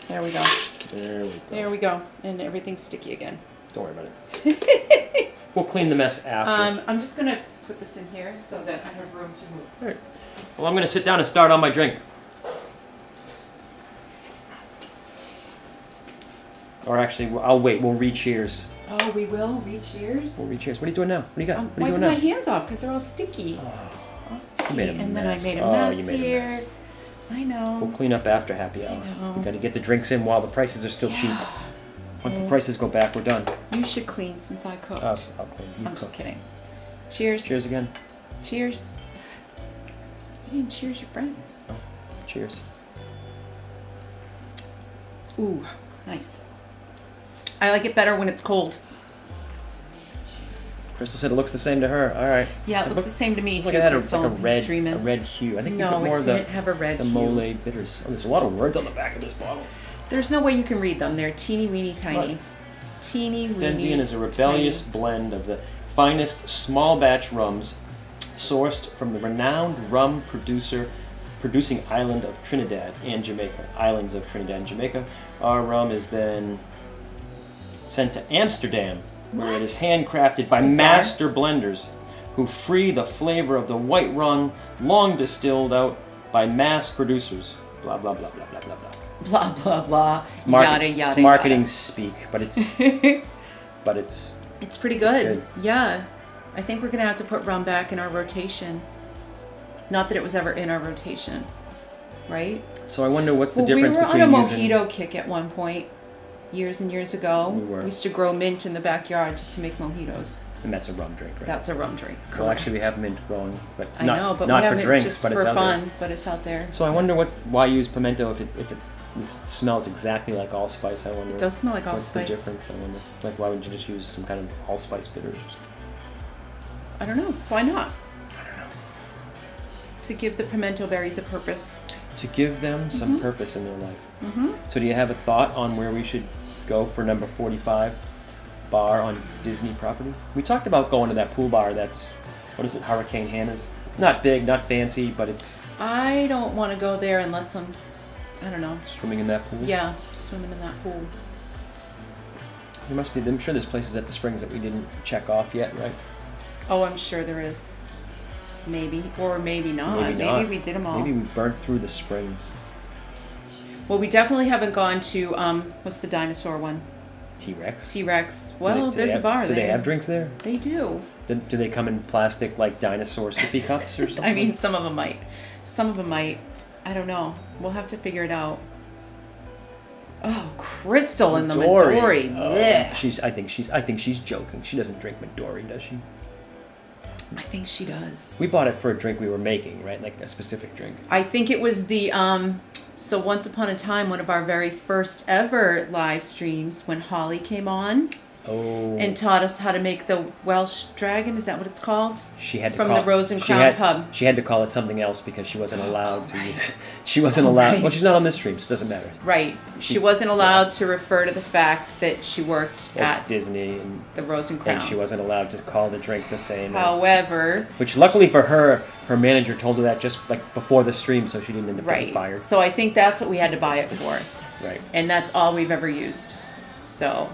There we go. There we go. There we go. And everything's sticky again. Don't worry about it. We'll clean the mess after. I'm just going to put this in here so that I have room to move. All right. Well, I'm gonna sit down and start on my drink. Or actually, I'll wait. We'll re-cheers. Oh, we will? Re-cheers? We'll re-cheers. What are you doing now? What do you got? I'm What are you wiping doing my now? hands off because they're all sticky. All sticky. You made a And then I mess. made a Oh, mess you made a here. mess. I know. We'll clean up after happy hour. know. We gotta get the drinks in while the prices are still cheap. Once the prices go back, we're done. You should clean since I cooked. I'll clean. You I'm just cook. kidding. Cheers. Cheers again. Cheers. You didn't cheers your friends. Oh, cheers. Ooh, nice. I like it better when it's cold. Crystal said it looks the same to her. All right. Yeah, it looks the same to me too. Look at that, Crystal. like a He's dreaming. red hue. I think you No, put more it of the didn't have a red hue. mole bitters. Oh, there's a lot of words on the back of this bottle. There's no way you can read them. They're teeny weeny tiny. What? Teeny weeny. Denzian is a rebellious blend of the finest small batch rums sourced from the renowned rum producing island of Trinidad and Jamaica. Islands of Trinidad and Jamaica. Our rum is then sent to Amsterdam, where it is handcrafted by bizarre. master blenders who free the flavor of the white rum long distilled out by mass producers. Blah, blah, blah, blah, blah, blah, blah. Blah blah blah. It's Yada yada. It's marketing yada. speak, but it's but it's It's pretty good. It's good. Yeah. I think we're gonna have to put rum back in our rotation. Not that it was ever in our rotation, right? so I wonder what's the Well, difference we were on between a using mojito kick at one point, years and years ago. We were. used to grow mint in the backyard just to make mojitos. and that's a rum drink, right? That's a rum drink. well, actually, we correct. have mint growing, but I not, know, but not we for have drinks, it just but for it's out fun. there. But it's out there. So I wonder why use pimento if it smells exactly like allspice. I wonder. It does smell like what's allspice. the difference? I wonder. Like, why would you just use some kind of allspice bitters? I don't know. Why not? I don't know. To give the pimento berries a purpose. To give them some Mm-hmm. purpose in their life. So do you have a thought on where we should go for number 45 bar on Disney property? We talked about going to that pool bar that's, what is it, Hurricane Hannah's? It's not big, not fancy, but it's I don't want to go there unless I don't know. swimming in that pool. Yeah, swimming in that pool. There must be, I'm sure there's places at the Springs that we didn't check off yet, right? Oh, I'm sure there is. Maybe. Or maybe not. Maybe not. we did them all. Maybe we burnt through the Springs. Well, we definitely haven't gone to, what's the dinosaur one? T-Rex. T-Rex. Do Well, they there's a have- bar Do there. they have drinks there? They do. Do they come in plastic like dinosaur sippy cups or something? I mean, some of them might. Some of them might. I don't know. We'll have to figure it out. Oh, Crystal in the Midori. Oh, Blech. I think she's joking. She doesn't drink Midori, does she? I think she does. We bought it for a drink we were making, right? Like a specific drink. I think it was the So once upon a time, one of our very first ever live streams, when Holly came on and taught us how to make the Welsh Dragon, is that what it's called? She had to from call, the Rose and Crown pub. She had to call it something else because she wasn't allowed to use. She wasn't allowed. Right. Well, she's not on this stream, so it doesn't matter. Right. She wasn't allowed to refer to the fact that she worked at Disney and the Rose and Crown. And she wasn't allowed to call the drink the same. However, which luckily for her, her manager told her that just like before the stream, so she didn't end up getting fired. So I think that's what we had to buy it for. Right. And that's all we've ever used. So.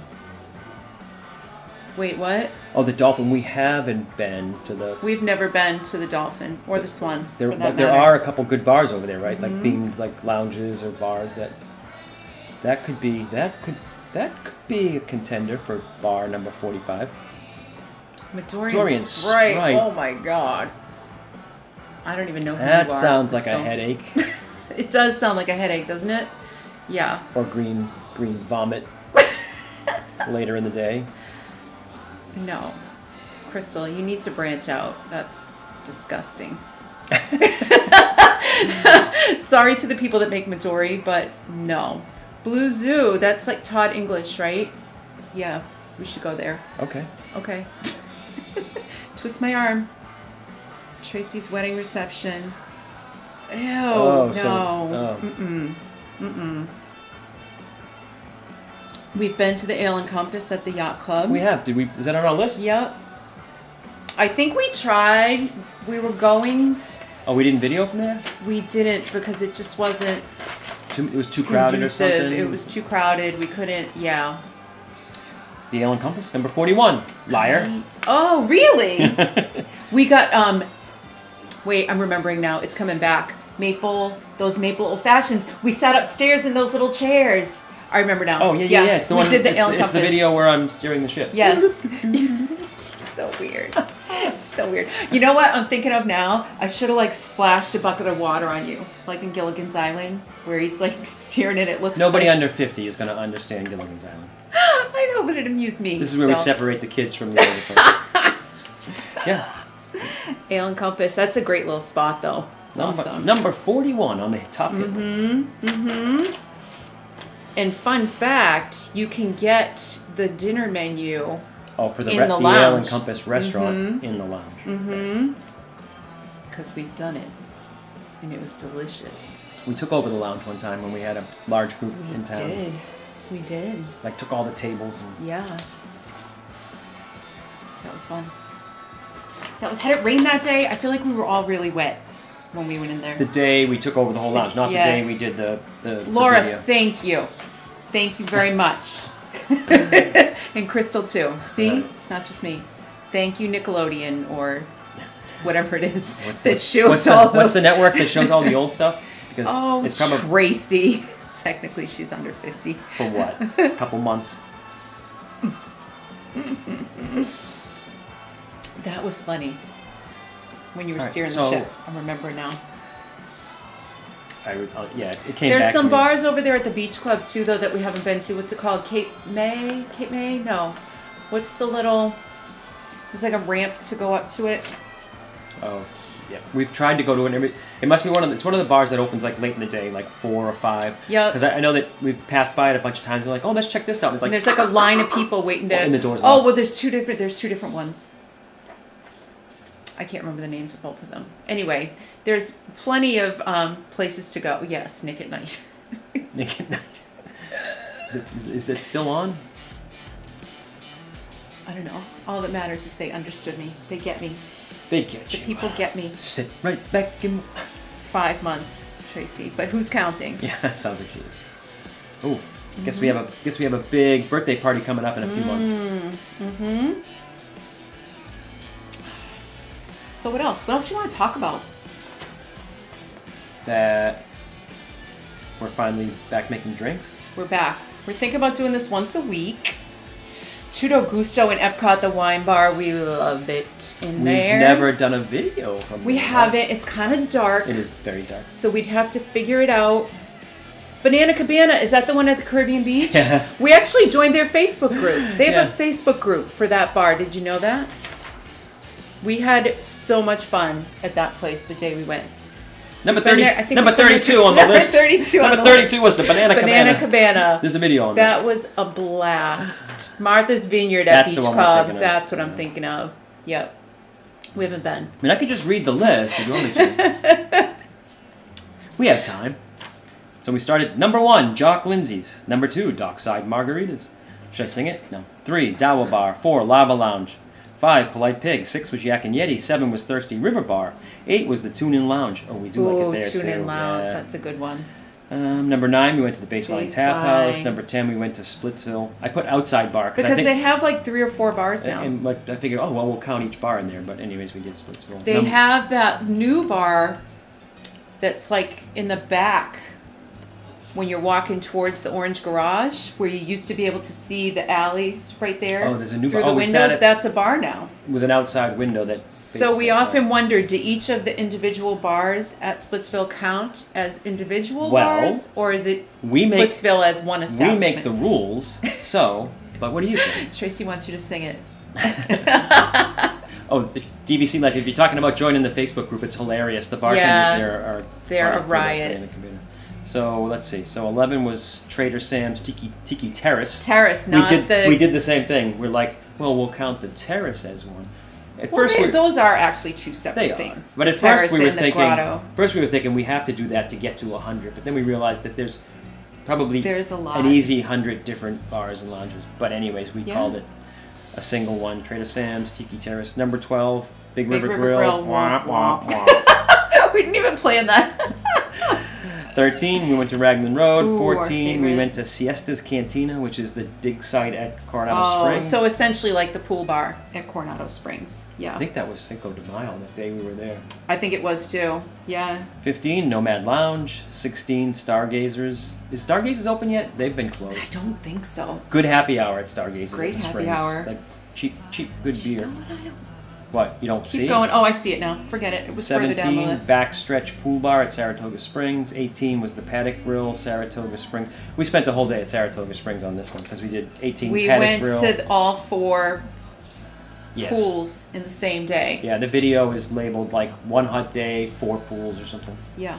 Wait, what? Oh, the Dolphin. We haven't been to the... We've never been to the Dolphin or the Swan. But there are a couple good bars over there, right? Like themed like lounges or bars that could be a contender for bar number 45. Midorian Sprite. Right. Oh my god. I don't even know who that you are. Sounds like a headache. It does sound like a headache, doesn't it? Yeah. Or green vomit later in the day. No. Crystal, you need to branch out. That's disgusting. Sorry to the people that make Midori, but no. Blue Zoo, that's like Todd English, right? Yeah, we should go there. Okay. Twist my arm. Tracy's wedding reception. Ew, no. Mm-mm. We've been to the Ale and Compass at the Yacht Club. We have. Is that on our list? Yep. I think we tried. We were going. Oh, we didn't video from there? We didn't because it just wasn't. It was too crowded conducive. Or something? It was too crowded. We couldn't, yeah. The Ale and Compass, number 41. Liar. Oh, really? We got, wait, I'm remembering now. It's coming back. Those maple old fashions. We sat upstairs in those little chairs. I remember now. Oh, yeah. It's the one. We did the Ale and Compass. It's the video where I'm steering the ship. Yes. So weird. So weird. You know what I'm thinking of now? I should have like splashed a bucket of water on you, like in Gilligan's Island, where he's like steering it. It looks. Nobody like... under 50 is going to understand Gilligan's Island. I know, but it amused me. This is where we separate the kids from the older folks. Yeah. Ale and Compass. That's a great little spot, though. It's awesome. Number 41 on the top hit list. And fun fact, you can get the dinner menu. Oh, for the lounge. Ale and Compass restaurant in the lounge. Because we've done it. And it was delicious. We took over the lounge one time when we had a large group in town. We did. Like took all the tables. Yeah. That was fun. Had it rained that day? I feel like we were all really wet when we went in there. The day we took over the whole lounge, not the day we did the Laura, video. thank you. Thank you very much. And Crystal too. See? It's not just me. Thank you, Nickelodeon, or whatever it is What's the network that shows all the old stuff? Because it's probably Tracy. Technically, she's under 50. For what? A couple months. That was funny. When you were steering the ship. I remember now. It came There's back some to me. bars over there at the beach club too, though, that we haven't been to. What's it called? Cape May? No. What's the little? There's like a ramp to go up to it. Oh, yeah. We've tried to go to it. It must be it's one of the bars that opens like late in the day, like 4 or 5. Yeah. Because I know that we've passed by it a bunch of times. We're like, oh, let's check this out. And there's like a line of people waiting to. And the doors. Oh, well, there's two different ones. I can't remember the names of both of them. Anyway, there's plenty of places to go. Yes, Nick at Night. Nick at Night. Is that still on? I don't know. All that matters is they understood me. They get me. They get you. The people get me. Sit right back in. 5 months, Tracy. But who's counting? Yeah, sounds like she is. Oh, guess we have a big birthday party coming up in a few months. So what else? What else do you want to talk about? That we're finally back making drinks. We're back. We're thinking about doing this once a week. Tutto Gusto in Epcot, the wine bar. We love it there. We've never done a video from We haven't. It's kind of dark. It is very dark. So we'd have to figure it out. Banana Cabana, is that the one at the Caribbean Beach? Yeah. We actually joined their Facebook group. They have a Facebook group for that bar. Did you know that? We had so much fun at that place the day we went. Number Been 30. there- I think Number we've been there 32 on the number list. 32 on Number the 32 was the Banana Banana Cabana. Cabana. There's a video on that. That was a blast. Martha's Vineyard at That's the Beach one we're Club. thinking of. That's what I'm thinking of. Yep. We haven't been. I mean, I could just read the list if you want me to. We have time. So we started number 1, Jock Lindsay's. Number 2, Dockside Margaritas. Should I sing it? No. 3, Dawa Bar. 4, Lava Lounge. 5, Polite Pig. 6 was Yak and Yeti. 7 was Thirsty River Bar. 8 was the Tune In Lounge. Oh, we do like it there Tune too. In Lounge. Yeah. That's a good one. Number 9, we went to the Baseline Tap Baseline. House. Number 10, we went to Splitsville. I put Outside Bar Because I think they have like 3 or 4 bars now. and I figured, oh well, we'll count each bar in there. But anyways, we did Splitsville. They have that new bar that's like in the back when you're walking towards the Orange Garage, where you used to be able to see the alleys right there. Oh, there's a new through bar. the Oh, we sat windows. at- That's a bar now. with an outside window that. So we often wonder, do each of the individual bars at Splitsville count as individual Well, bars, or is it we make- Splitsville as one We establishment? make the rules. So, but what do you think? Tracy wants you to sing it. Oh, the DVC, like if you're talking about joining the Facebook group, it's hilarious. The bartenders Yeah, there are they're a for the riot. Banana Cabana. So let's see. So 11 was Trader Sam's Tiki Terrace. Terrace, not the. We did the same thing. We're like, well, we'll count the terrace as one. At Well, first, those are actually two they separate are. things. But The at first terrace we were and the thinking. grotto. First we were thinking we have to do that to get to 100. But then we realized that there's probably There's a lot. an easy 100 different bars and lounges. But anyways, we Yeah. called it a single one. Trader Sam's Tiki Terrace. Number 12, Big River River Grill. Grill. Wah, wah, wah. We didn't even plan that. 13, we went to Raglan Road. Ooh, our 14, we favorite. went to Siesta's Cantina, which is the dig site at Coronado Oh, Springs. so essentially like the pool bar at Coronado Springs. Yeah. I think that was Cinco de Mayo that day we were there. I think it was too. Yeah. 15, Nomad Lounge. 16, Stargazers. Is Stargazers open yet? They've been I closed. don't think so. Good happy hour at Stargazers. Great at the happy Springs. hour. Like cheap, good beer. What? You don't see? Keep going. Oh, I see it now. Forget it. It was further down the 17, list. Backstretch Pool Bar at Saratoga Springs. 18 was the Paddock Grill, Saratoga Springs. We spent a whole day at Saratoga Springs on this one because we did 18 We Paddock went Grill. to all 4 Yes. pools in the same day. Yeah, the video is labeled like one hot day, 4 pools or something. Yeah.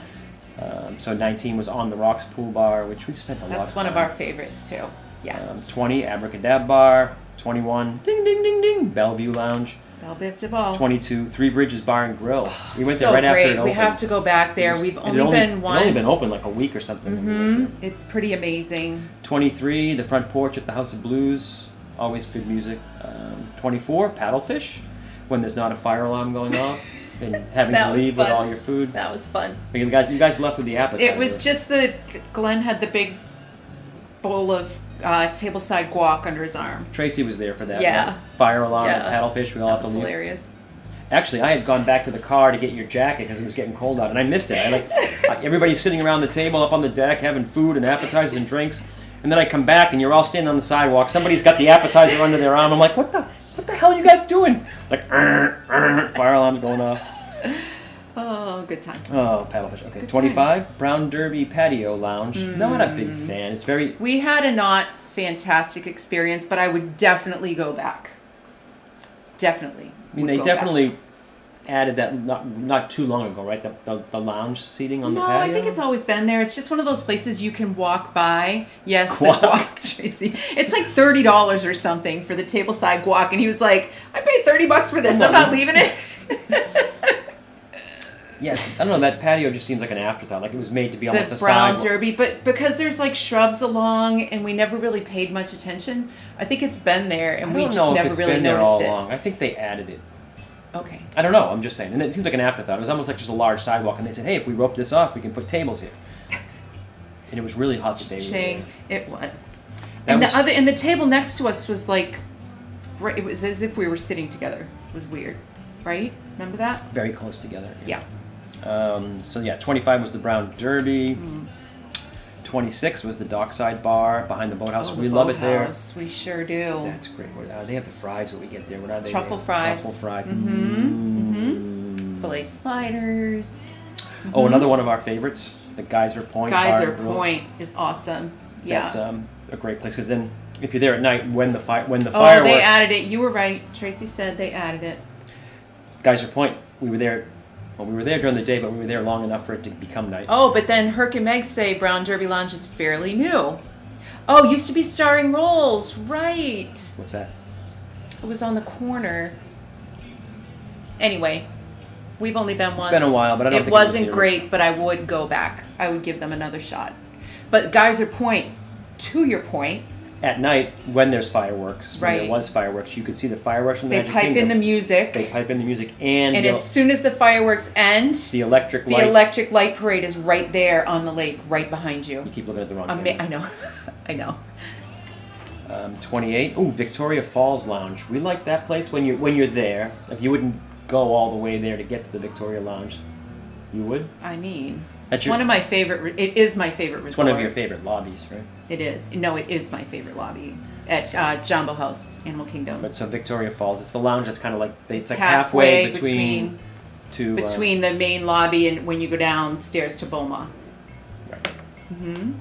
So 19 was On the Rocks Pool Bar, which we spent a lot That's of one time. of our favorites too. Yeah. 20, Abracadabra Bar. 21, ding, ding, ding, ding, Bellevue Lounge. Belle Biv DeVoe. 22, Three Bridges Bar and Grill. We went so there right great. after it opened. We have to go back there. We've It only been once. It's only been open like a week or something. when we went there. It's pretty amazing. 23, The Front Porch at the House of Blues. Always good music. 24, Paddlefish. When there's not a fire alarm going off and having That to was leave with fun. all your food. That was fun. You guys left with the appetizer. It was just Glenn had the big bowl of tableside guac under his arm. Tracy was there for that. Yeah. Right? Fire alarm, Yeah. paddlefish. We all That have to was leave. hilarious. Actually, I had gone back to the car to get your jacket because it was getting cold out, and I missed it. Everybody's sitting around the table up on the deck having food and appetizers and drinks, and then I come back and you're all standing on the sidewalk. Somebody's got the appetizer under their arm. I'm like, what the hell are you guys doing? Like, fire alarm's going off. Oh, good times. Oh, paddlefish. Okay, Good 25, times. Brown Derby Patio Lounge. Not a big fan. It's very. We had a not fantastic experience, but I would definitely go back. Definitely. I mean, they definitely added that not too long ago, right? The lounge seating on the No, patio. I think it's always been there. It's just one of those places you can walk by. Yes, the Guac. guac, Tracy. It's like $30 or something for the tableside guac, and he was like, "I paid $30 for this. I'm not leaving it." Yeah, I don't know. That patio just seems like an afterthought. Like it was made to be almost The a brown sidewalk. derby, but because there's like shrubs along, and we never really paid much attention. I think it's been there, and I we don't just know if never it's really been there all noticed it. along. I think they added it. Okay. I don't know. I'm just saying. And it seems like an afterthought. It was almost like just a large sidewalk, and they said, "Hey, if we rope this off, we can put tables here." And it was really hot the day we were Ching, there. it was. That was- And the table next to us was like, it was as if we were sitting together. It was weird, right? Remember that? Very close together. Yeah. So yeah, 25 was the Brown Derby. 26 was the Dockside Bar behind the boathouse. Oh, we the love it there. boathouse. We sure do. That's great. They have the fries when we get there. What are they? Truffle there? fries. Truffle fries. Filet sliders. Oh, another one of our favorites, the Geyser Point. Bar Geyser and Grill. Point is awesome. Yeah. That's a great place because then if you're there at night when the Oh, fireworks. they added it. You were right. Tracy said they added it. Geyser Point. We were there Well, we were there during the day, but we were there long enough for it to become night. Oh, but then Herc and Meg say Brown Derby Lounge is fairly new. Oh, used to be Starring Rolls, right? What's that? It was on the corner. Anyway, we've only been once. It's been a while, but I don't think it wasn't it was great, but I would go back. I would give them another shot. But Geyser Point, to your point, at night, when there's fireworks, right. when there was fireworks, you could see the fireworks from the They Magic pipe Kingdom. in the music. They pipe in the music, and as soon as the fireworks end, the electric light parade is right there on the lake, right behind you. You keep looking at the wrong I know. I know. 28. Ooh, Victoria Falls Lounge. We like that place when you're there. If you wouldn't go all the way there to get to the Victoria Lounge, you would? I mean, That's it's one of my favorite. It is my favorite resort. It's one of your favorite lobbies, right? It is. No, it is my favorite lobby at Jumbo House, Animal Kingdom. But so Victoria Falls, it's the lounge that's kind of like it's like halfway between the main lobby and when you go downstairs to Boma. Right. Mm-hmm.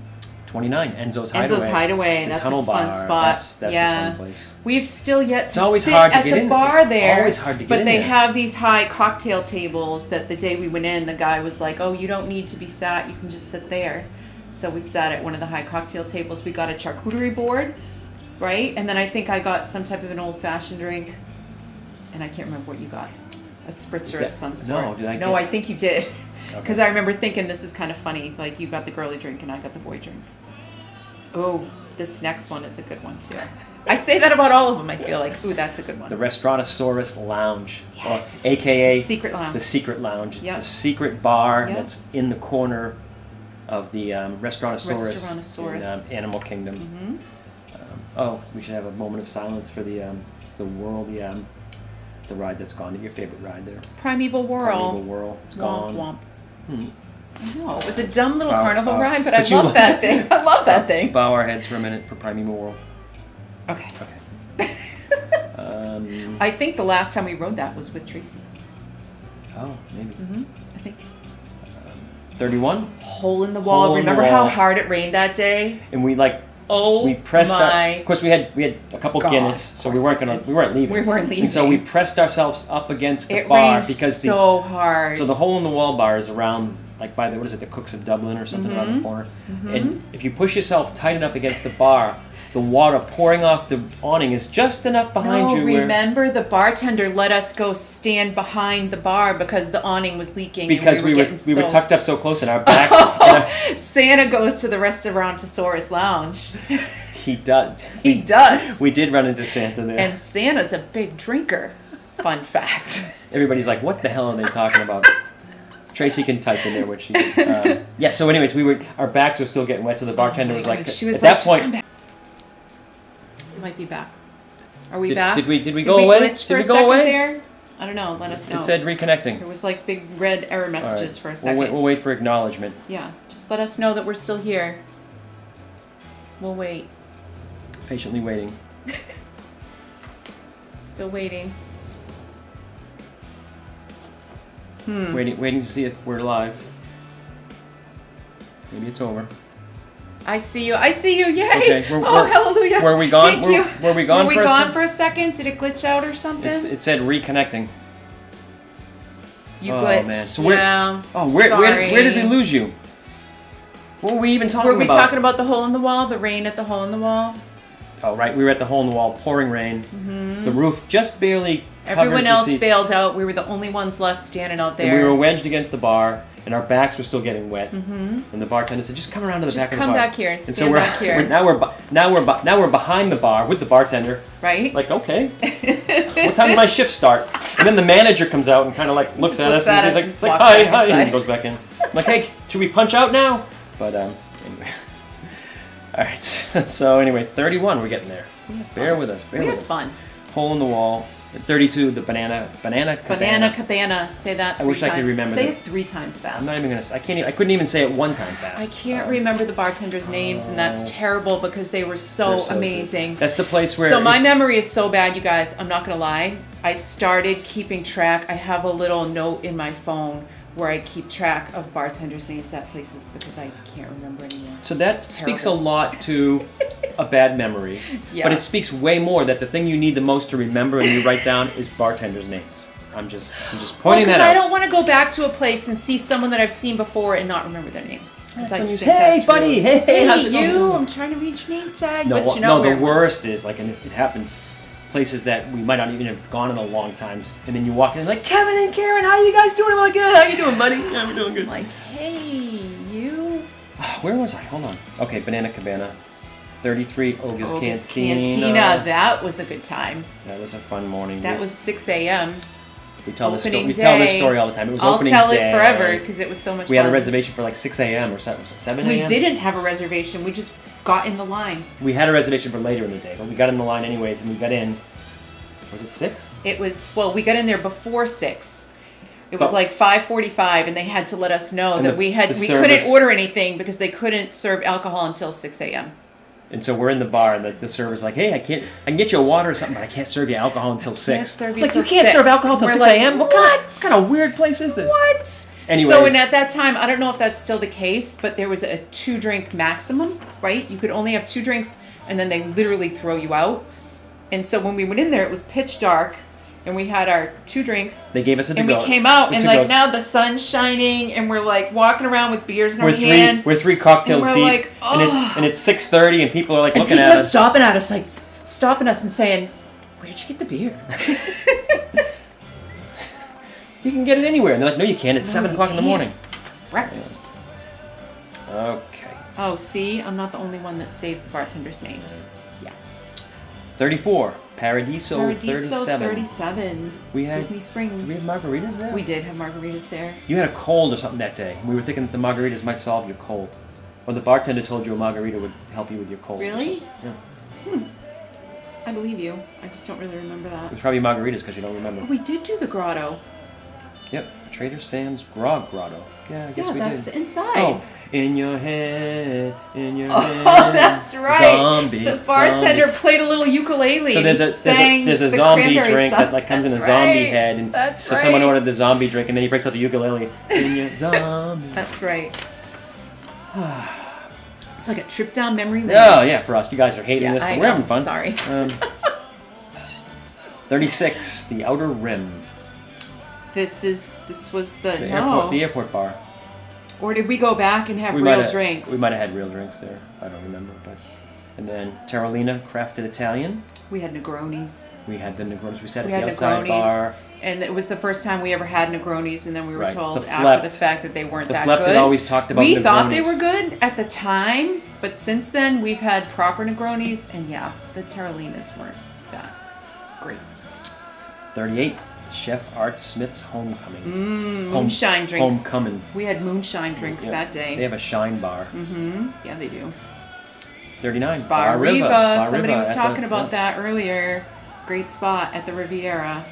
29, Enzo's Hideaway. Enzo's Hideaway. That's a fun spot. That's a fun place. We've still yet It's to always sit hard to at get the in. bar It's there. always hard to get but in they there. have these high cocktail tables that the day we went in, the guy was like, "Oh, you don't need to be sat. You can just sit there." So we sat at one of the high cocktail tables. We got a charcuterie board, right? And then I think I got some type of an old-fashioned drink, and I can't remember what you got. A spritzer of some sort. No, did I? No, I think you did. Because Okay. I remember thinking this is kind of funny. Like you got the girly drink and I got the boy drink. Oh, this next one is a good one too. I say that about all of them. I feel like, ooh, that's a good one. The Restaurantosaurus Lounge, Yes. AKA The Secret Lounge. The Secret Lounge. It's Yep. the secret bar Yep. that's in the corner of the Restaurantosaurus in Animal Kingdom. Mm-hmm. We should have a moment of silence for the ride that's gone. Your favorite ride there? Primeval Whirl. Primeval Whirl. It's gone. Womp womp. Hmm. I know. It was a dumb little Bow, carnival bow. ride, but But I you love love- that thing. I love that thing. Bow our heads for a minute for Primeval Whirl. Okay. Okay. I think the last time we rode that was with Tracy. Oh, maybe. Mm-hmm. I think. 31. Hole in the wall. Hole in the Remember how wall. hard it rained that day? And we Oh pressed my. Of course, we had a couple God, Guinness, so we weren't leaving. We weren't leaving. And so we pressed ourselves up against the It bar rained because so hard. So the hole in the wall bar is around like by the Cooks of Dublin or something around the corner. Mm-hmm. And if you push yourself tight enough against the bar, the water pouring off the awning is just enough behind you. Remember the bartender let us go stand behind the bar because the awning was leaking. Because and we were tucked up so close in our back. Santa goes to the Restaurantosaurus Lounge. He does. He does. We did run into Santa there. And Santa's a big drinker. Fun fact. Everybody's like, "What the hell are they talking about?" Tracy can type in there what she. Yeah. So, anyways, our backs were still getting wet, so the bartender was like, she was at that "Just point. come back." It might be back. Are we back? Did we go away? Glitch Did for we a go second away? there? I don't know. Let us know. It said reconnecting. There was like big red error messages for a second. We'll wait for acknowledgement. Yeah, just let us know that we're still here. We'll wait. Patiently waiting. Still waiting. Waiting to see if we're live. Maybe it's over. I see you. Yay! Okay, Hallelujah! Were we gone? Thank you. Were we gone? Were we for gone a for a second? Did it glitch out or something? It said reconnecting. You Oh, glitched. man. So where did we lose you? What were we even talking about? Were we talking about the hole in the wall? The rain at the hole in the wall? Oh, right. We were at the hole in the wall, pouring rain. Mm-hmm. The roof just barely covers Everyone else the seats. bailed out. We were the only ones left standing out there. And we were wedged against the bar, and our backs were still getting wet. Mm-hmm. And the bartender said, "Just come around to the back of the bar." Just come back here. Stand and so back here. Now we're behind the bar with the bartender. Right. Like, okay. What time did my shift start? And then the manager comes out and kind of like looks at us and he's like, and it's like, walks hi, back hi, inside. and goes back in. I'm like, hey, should we punch out now? But anyway. All right. So, anyways, 31, we're getting there. Bear with us. We have fun. Hole in the wall. 32, the banana cabana. Banana cabana. Say that 3 I wish times. I could remember Say that. it 3 times fast. I'm not even gonna. I couldn't even say it 1 time fast. I can't remember the bartenders' names, and that's terrible because they were so, They're so amazing. good. That's the place where. So my memory is so bad, you guys. I'm not gonna lie. I started keeping track. I have a little note in my phone where I keep track of bartenders' names at places because I can't remember anymore. So that It's speaks a terrible. lot to a bad memory. Yeah. But it speaks way more that the thing you need the most to remember and you write down is bartenders' names. I'm just pointing that out. I don't want to go back to a place and see someone that I've seen before and not remember their name. Hey, buddy! Hey, how's it going? I'm trying to read your name tag. No, but you know, the worst is like, and it happens, places that we might not even have gone in a long time, and then you walk in like, Kevin and Karen, how you guys doing? I'm like, good. How you doing, buddy? Yeah, we're doing good. I'm like, hey, you. Where was I? Hold on. Okay, Banana Cabana, 33 Olga's Cantina. That was a good time. That was a fun morning. That was 6 a.m. We tell this story all the time. It was opening day. I'll tell it forever because it was so much fun. We had a reservation for like 6 a.m. or 7 a.m. We didn't have a reservation. We just got in the line. We had a reservation for later in the day, but we got in the line anyways, and we got in. Was it 6? It was, well, we got in there before 6. It was like 5:45, and they had to let us know that we couldn't order anything because they couldn't serve alcohol until 6 a.m. And so we're in the bar, and the server's like, "Hey, I can get you a water or something, but I can't serve you alcohol until 6." Like, you can't serve alcohol until 6 a.m.? What kind of weird place is this? What? Anyways. So, and at that time, I don't know if that's still the case, but there was a 2-drink maximum, right? You could only have 2 drinks, and then they literally throw you out. And so when we went in there, it was pitch dark, and we had our 2 drinks. They gave us a to-go. And we came out, and like now the sun's shining, and we're like walking around with beers in our hand. We're 3 cocktails deep, like, oh. and it's 6:30, and people are like looking at us. People are stopping us and saying, "Where'd you get the beer?" You can get it anywhere. And they're like, "No, you can't. It's 7 o'clock in the morning. It's breakfast." Okay. Oh, see, I'm not the only one that saves the bartenders' names. Yeah. 34. Paradiso 37. We had Disney Springs. We had margaritas there? We did have margaritas there. You had a cold or something that day. We were thinking that the margaritas might solve your cold. Or the bartender told you a margarita would help you with your cold. Really? Yeah. I believe you. I just don't really remember that. It was probably margaritas because you don't remember. Oh, we did do the grotto. Yep. Trader Sam's Grog Grotto. Yeah, I guess we did. Yeah, that's the inside. Oh, in your head, head. Oh, that's right. Zombie. The bartender played a little ukulele. So there's a zombie drink that like comes in a zombie head, and so someone ordered the zombie drink, and then he breaks out the ukulele. In your zombie. That's right. It's like a trip down memory lane. Oh yeah, for us, you guys are hating this, but we're having fun. Sorry. 36, the Outer Rim. This was the airport bar. Or did we go back and have real drinks? We might have had real drinks there. I don't remember, but and then Terralina Crafted Italian. We had Negronis. We had the Negronis. We sat at the outside bar. And it was the first time we ever had Negronis, and then we were told after the fact that they weren't that good. The Flept had always talked about Negronis. We thought they were good at the time, but since then we've had proper Negronis, and yeah, the Terralinas weren't that great. 38. Chef Art Smith's Homecoming. Moonshine drinks. Homecoming. We had moonshine drinks that day. They have a shine bar. Mm-hmm. Yeah, they do. 39. Bar Riva. Somebody was talking about that earlier. Great spot at the Riviera.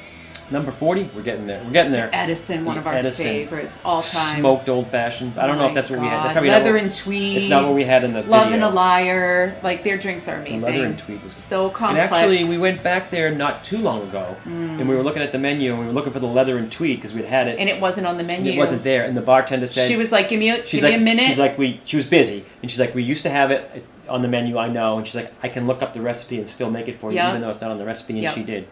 Number 40. We're getting there. The Edison, one of our favorites, all time. Smoked old fashions. I don't know if that's what we had. That's probably Leather and Tweed. It's not what we had in the Love video. and a Liar. Like, their drinks are amazing. The Leather and Tweed was so complex. And actually, we went back there not too long ago, and we were looking at the menu, and we were looking for the Leather and Tweed because we'd had it. And it wasn't on the menu. It wasn't there, and the bartender said... She was like, give me a minute. She's like, she was busy, and she's like, we used to have it on the menu, I know, and she's like, I can look up the recipe and still make it for you, even though it's not on the recipe, and she did.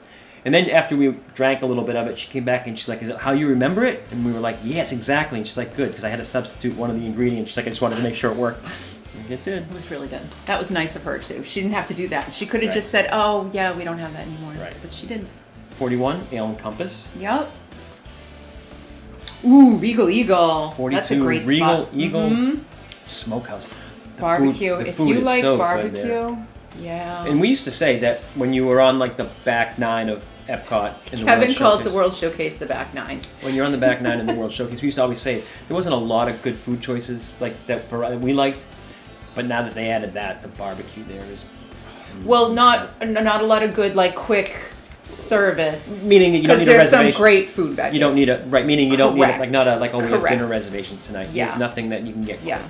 And then after we drank a little bit of it, she came back and she's like, is it how you remember it? And we were like, yes, exactly. And she's like, good, because I had to substitute one of the ingredients. She's like, I just wanted to make sure it worked. And it did. It was really good. That was nice of her, too. She didn't have to do that. She could have just said, oh, yeah, we don't have that anymore. Right. But she didn't. 41, Ale and Compass. Yep. Ooh, Regal Eagle. 42, that's a great Regal spot. Eagle Smokehouse. Barbecue. If you like so barbecue, yeah. And we used to say that when you were on like the back 9 of Epcot in the Kevin World calls Showcase, the World Showcase the back 9. When you're on the back 9 in the World Showcase, we used to always say there wasn't a lot of good food choices like that we liked, but now that they added that, the barbecue there is. Well, not a lot of good like quick service. Meaning that you don't need a reservation. Because there's some great food back there. You don't need meaning you don't need it, like not a we have dinner reservation tonight. Yeah. There's nothing that you can get. Yeah.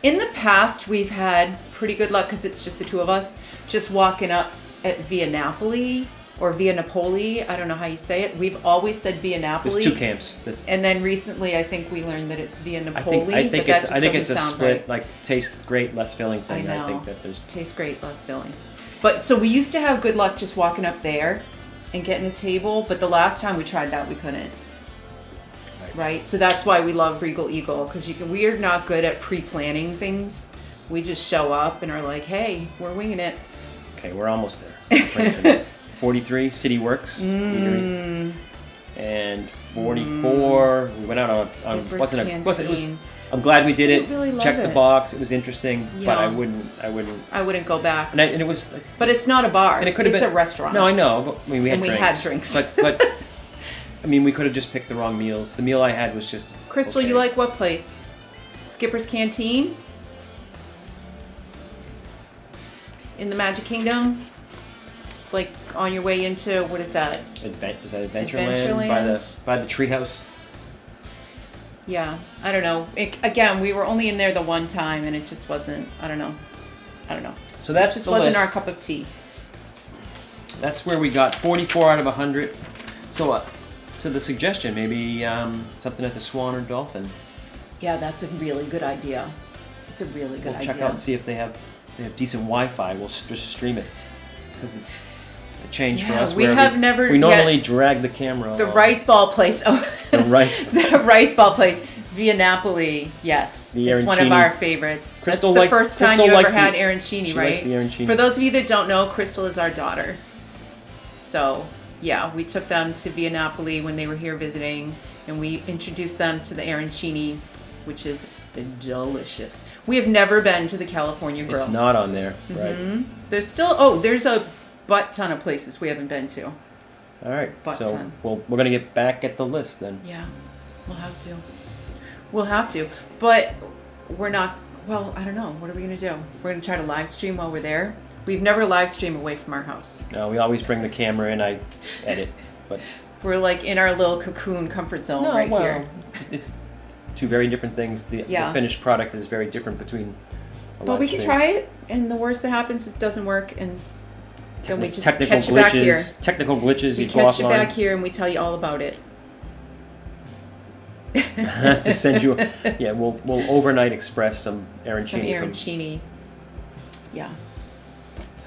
In the past, we've had pretty good luck because it's just the two of us, just walking up at Via Napoli or Via Napoli. I don't know how you say it. We've always said Via Napoli. There's 2 camps. And then recently, I think we learned that it's Via Napoli. I think it's a split, right. like tastes great, less filling thing. I know. I think that there's tastes great, less filling. But so we used to have good luck just walking up there, and getting a table, but the last time we tried that, we couldn't. Right? So that's why we love Regal Eagle, because we are not good at pre-planning things. We just show up and are like, hey, we're winging it. Okay, we're almost there. 43, City Works. And 44, we went out on it was. I'm glad we did it. Really Checked the box. It was interesting, but Yeah. I wouldn't go back. And it was. But it's not a bar. And it could have been. It's a restaurant. No, I know. But, I mean, we had drinks. But I mean, we could have just picked the wrong meals. The meal I had was just. Crystal, okay. you like what place? Skipper's Canteen? In the Magic Kingdom? Like on your way into, what is that? Is that Adventureland? By the treehouse? Yeah, I don't know. Again, we were only in there the one time, and it just wasn't. I don't know. So that just wasn't our cup of tea. That's where we got 44 out of 100. So, so the suggestion, maybe something at the Swan or Dolphin. Yeah, that's a really good idea. It's a really good idea. We'll check out and see if they have decent Wi-Fi. We'll just stream it because it's a change for us. We normally drag the camera. The rice ball place. Oh, the rice ball place. Via Napoli, yes. It's one of our favorites. Crystal That's the first time you ever had arancini, right? Likes the arancini. For those of you that don't know, Crystal is our daughter. So, yeah, we took them to Via Napoli when they were here visiting, and we introduced them to the arancini, which is delicious. We have never been to the California Grill. It's not on there, right? There's a butt ton of places we haven't been to. All right, we're going to get back at the list then. Yeah, We'll have to. But we're not, well, I don't know. What are we going to do? We're going to try to live stream while we're there. We've never live streamed away from our house. No, we always bring the camera in. I edit. But we're like in our little cocoon comfort zone here. It's two very different things. The finished product is very different between a But we can try it, and the worst that happens is it doesn't work, and then we just catch you back here. Technical glitches. We catch you back here, and we tell you all about it. To send you, we'll overnight express some arancini. Some arancini. Yeah.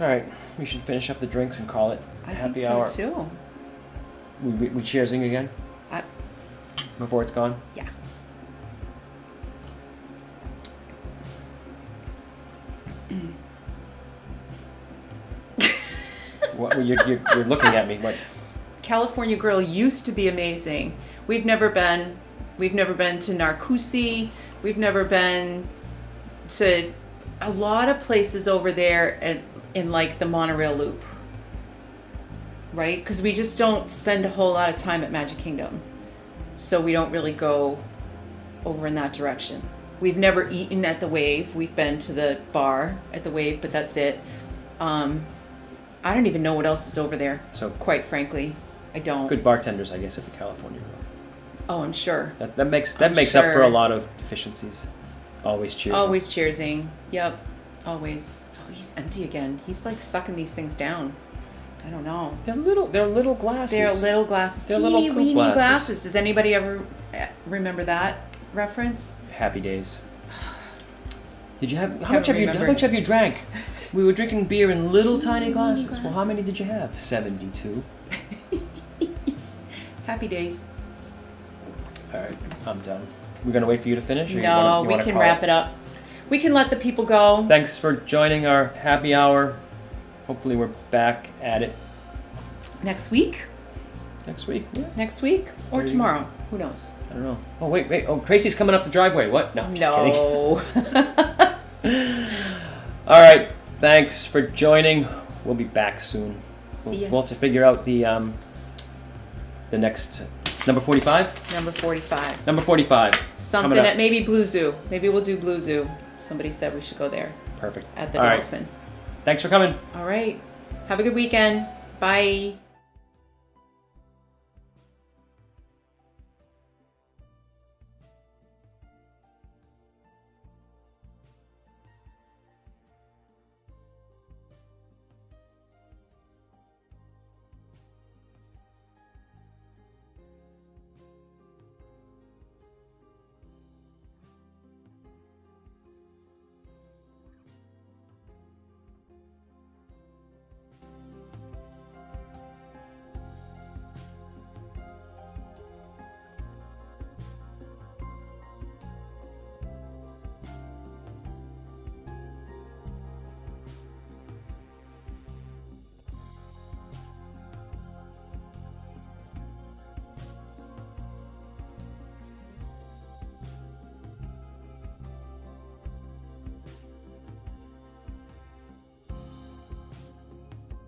All right, we should finish up the drinks and call it happy hour. I think so too. We cheersing again? Before it's gone? Yeah. What you're looking at me? What? California Grill used to be amazing. We've never been to Narcoossee. We've never been to a lot of places over there in like the monorail loop, right? Because we just don't spend a whole lot of time at Magic Kingdom, so we don't really go over in that direction. We've never eaten at the Wave. We've been to the bar at the Wave, but that's it. I don't even know what else is over there. So quite frankly, I don't. Good bartenders, I guess, at the California Grill. Oh, I'm sure. That makes up for a lot of deficiencies. Always cheersing. Always cheersing. Yep. Always. Oh, he's empty again. He's like sucking these things down. I don't know. They're little glasses. They're little glasses. They're teeny little weeny glasses. glasses. Does anybody ever remember that reference? Happy days. Did you have how much have you drank? We were drinking beer in little tiny glasses. Well, how many did you have? 72. Happy days. All right, I'm done. We're gonna wait for you to finish? No, we can wrap it up. We can let the people go. Thanks for joining our happy hour. Hopefully we're back at it. Next week? Yeah. Next week? Or tomorrow. Who knows? I don't know. Oh, wait. Oh, Tracy's coming up the driveway. What? No, just kidding. All right. Thanks for joining. We'll be back soon. See ya. We'll have to figure out the next... Number 45? Number 45. Number 45. Something at maybe Blue Zoo. Maybe we'll do Blue Zoo. Somebody said we should go there. Perfect. At the Dolphin. Thanks for coming. All right. Have a good weekend. Bye.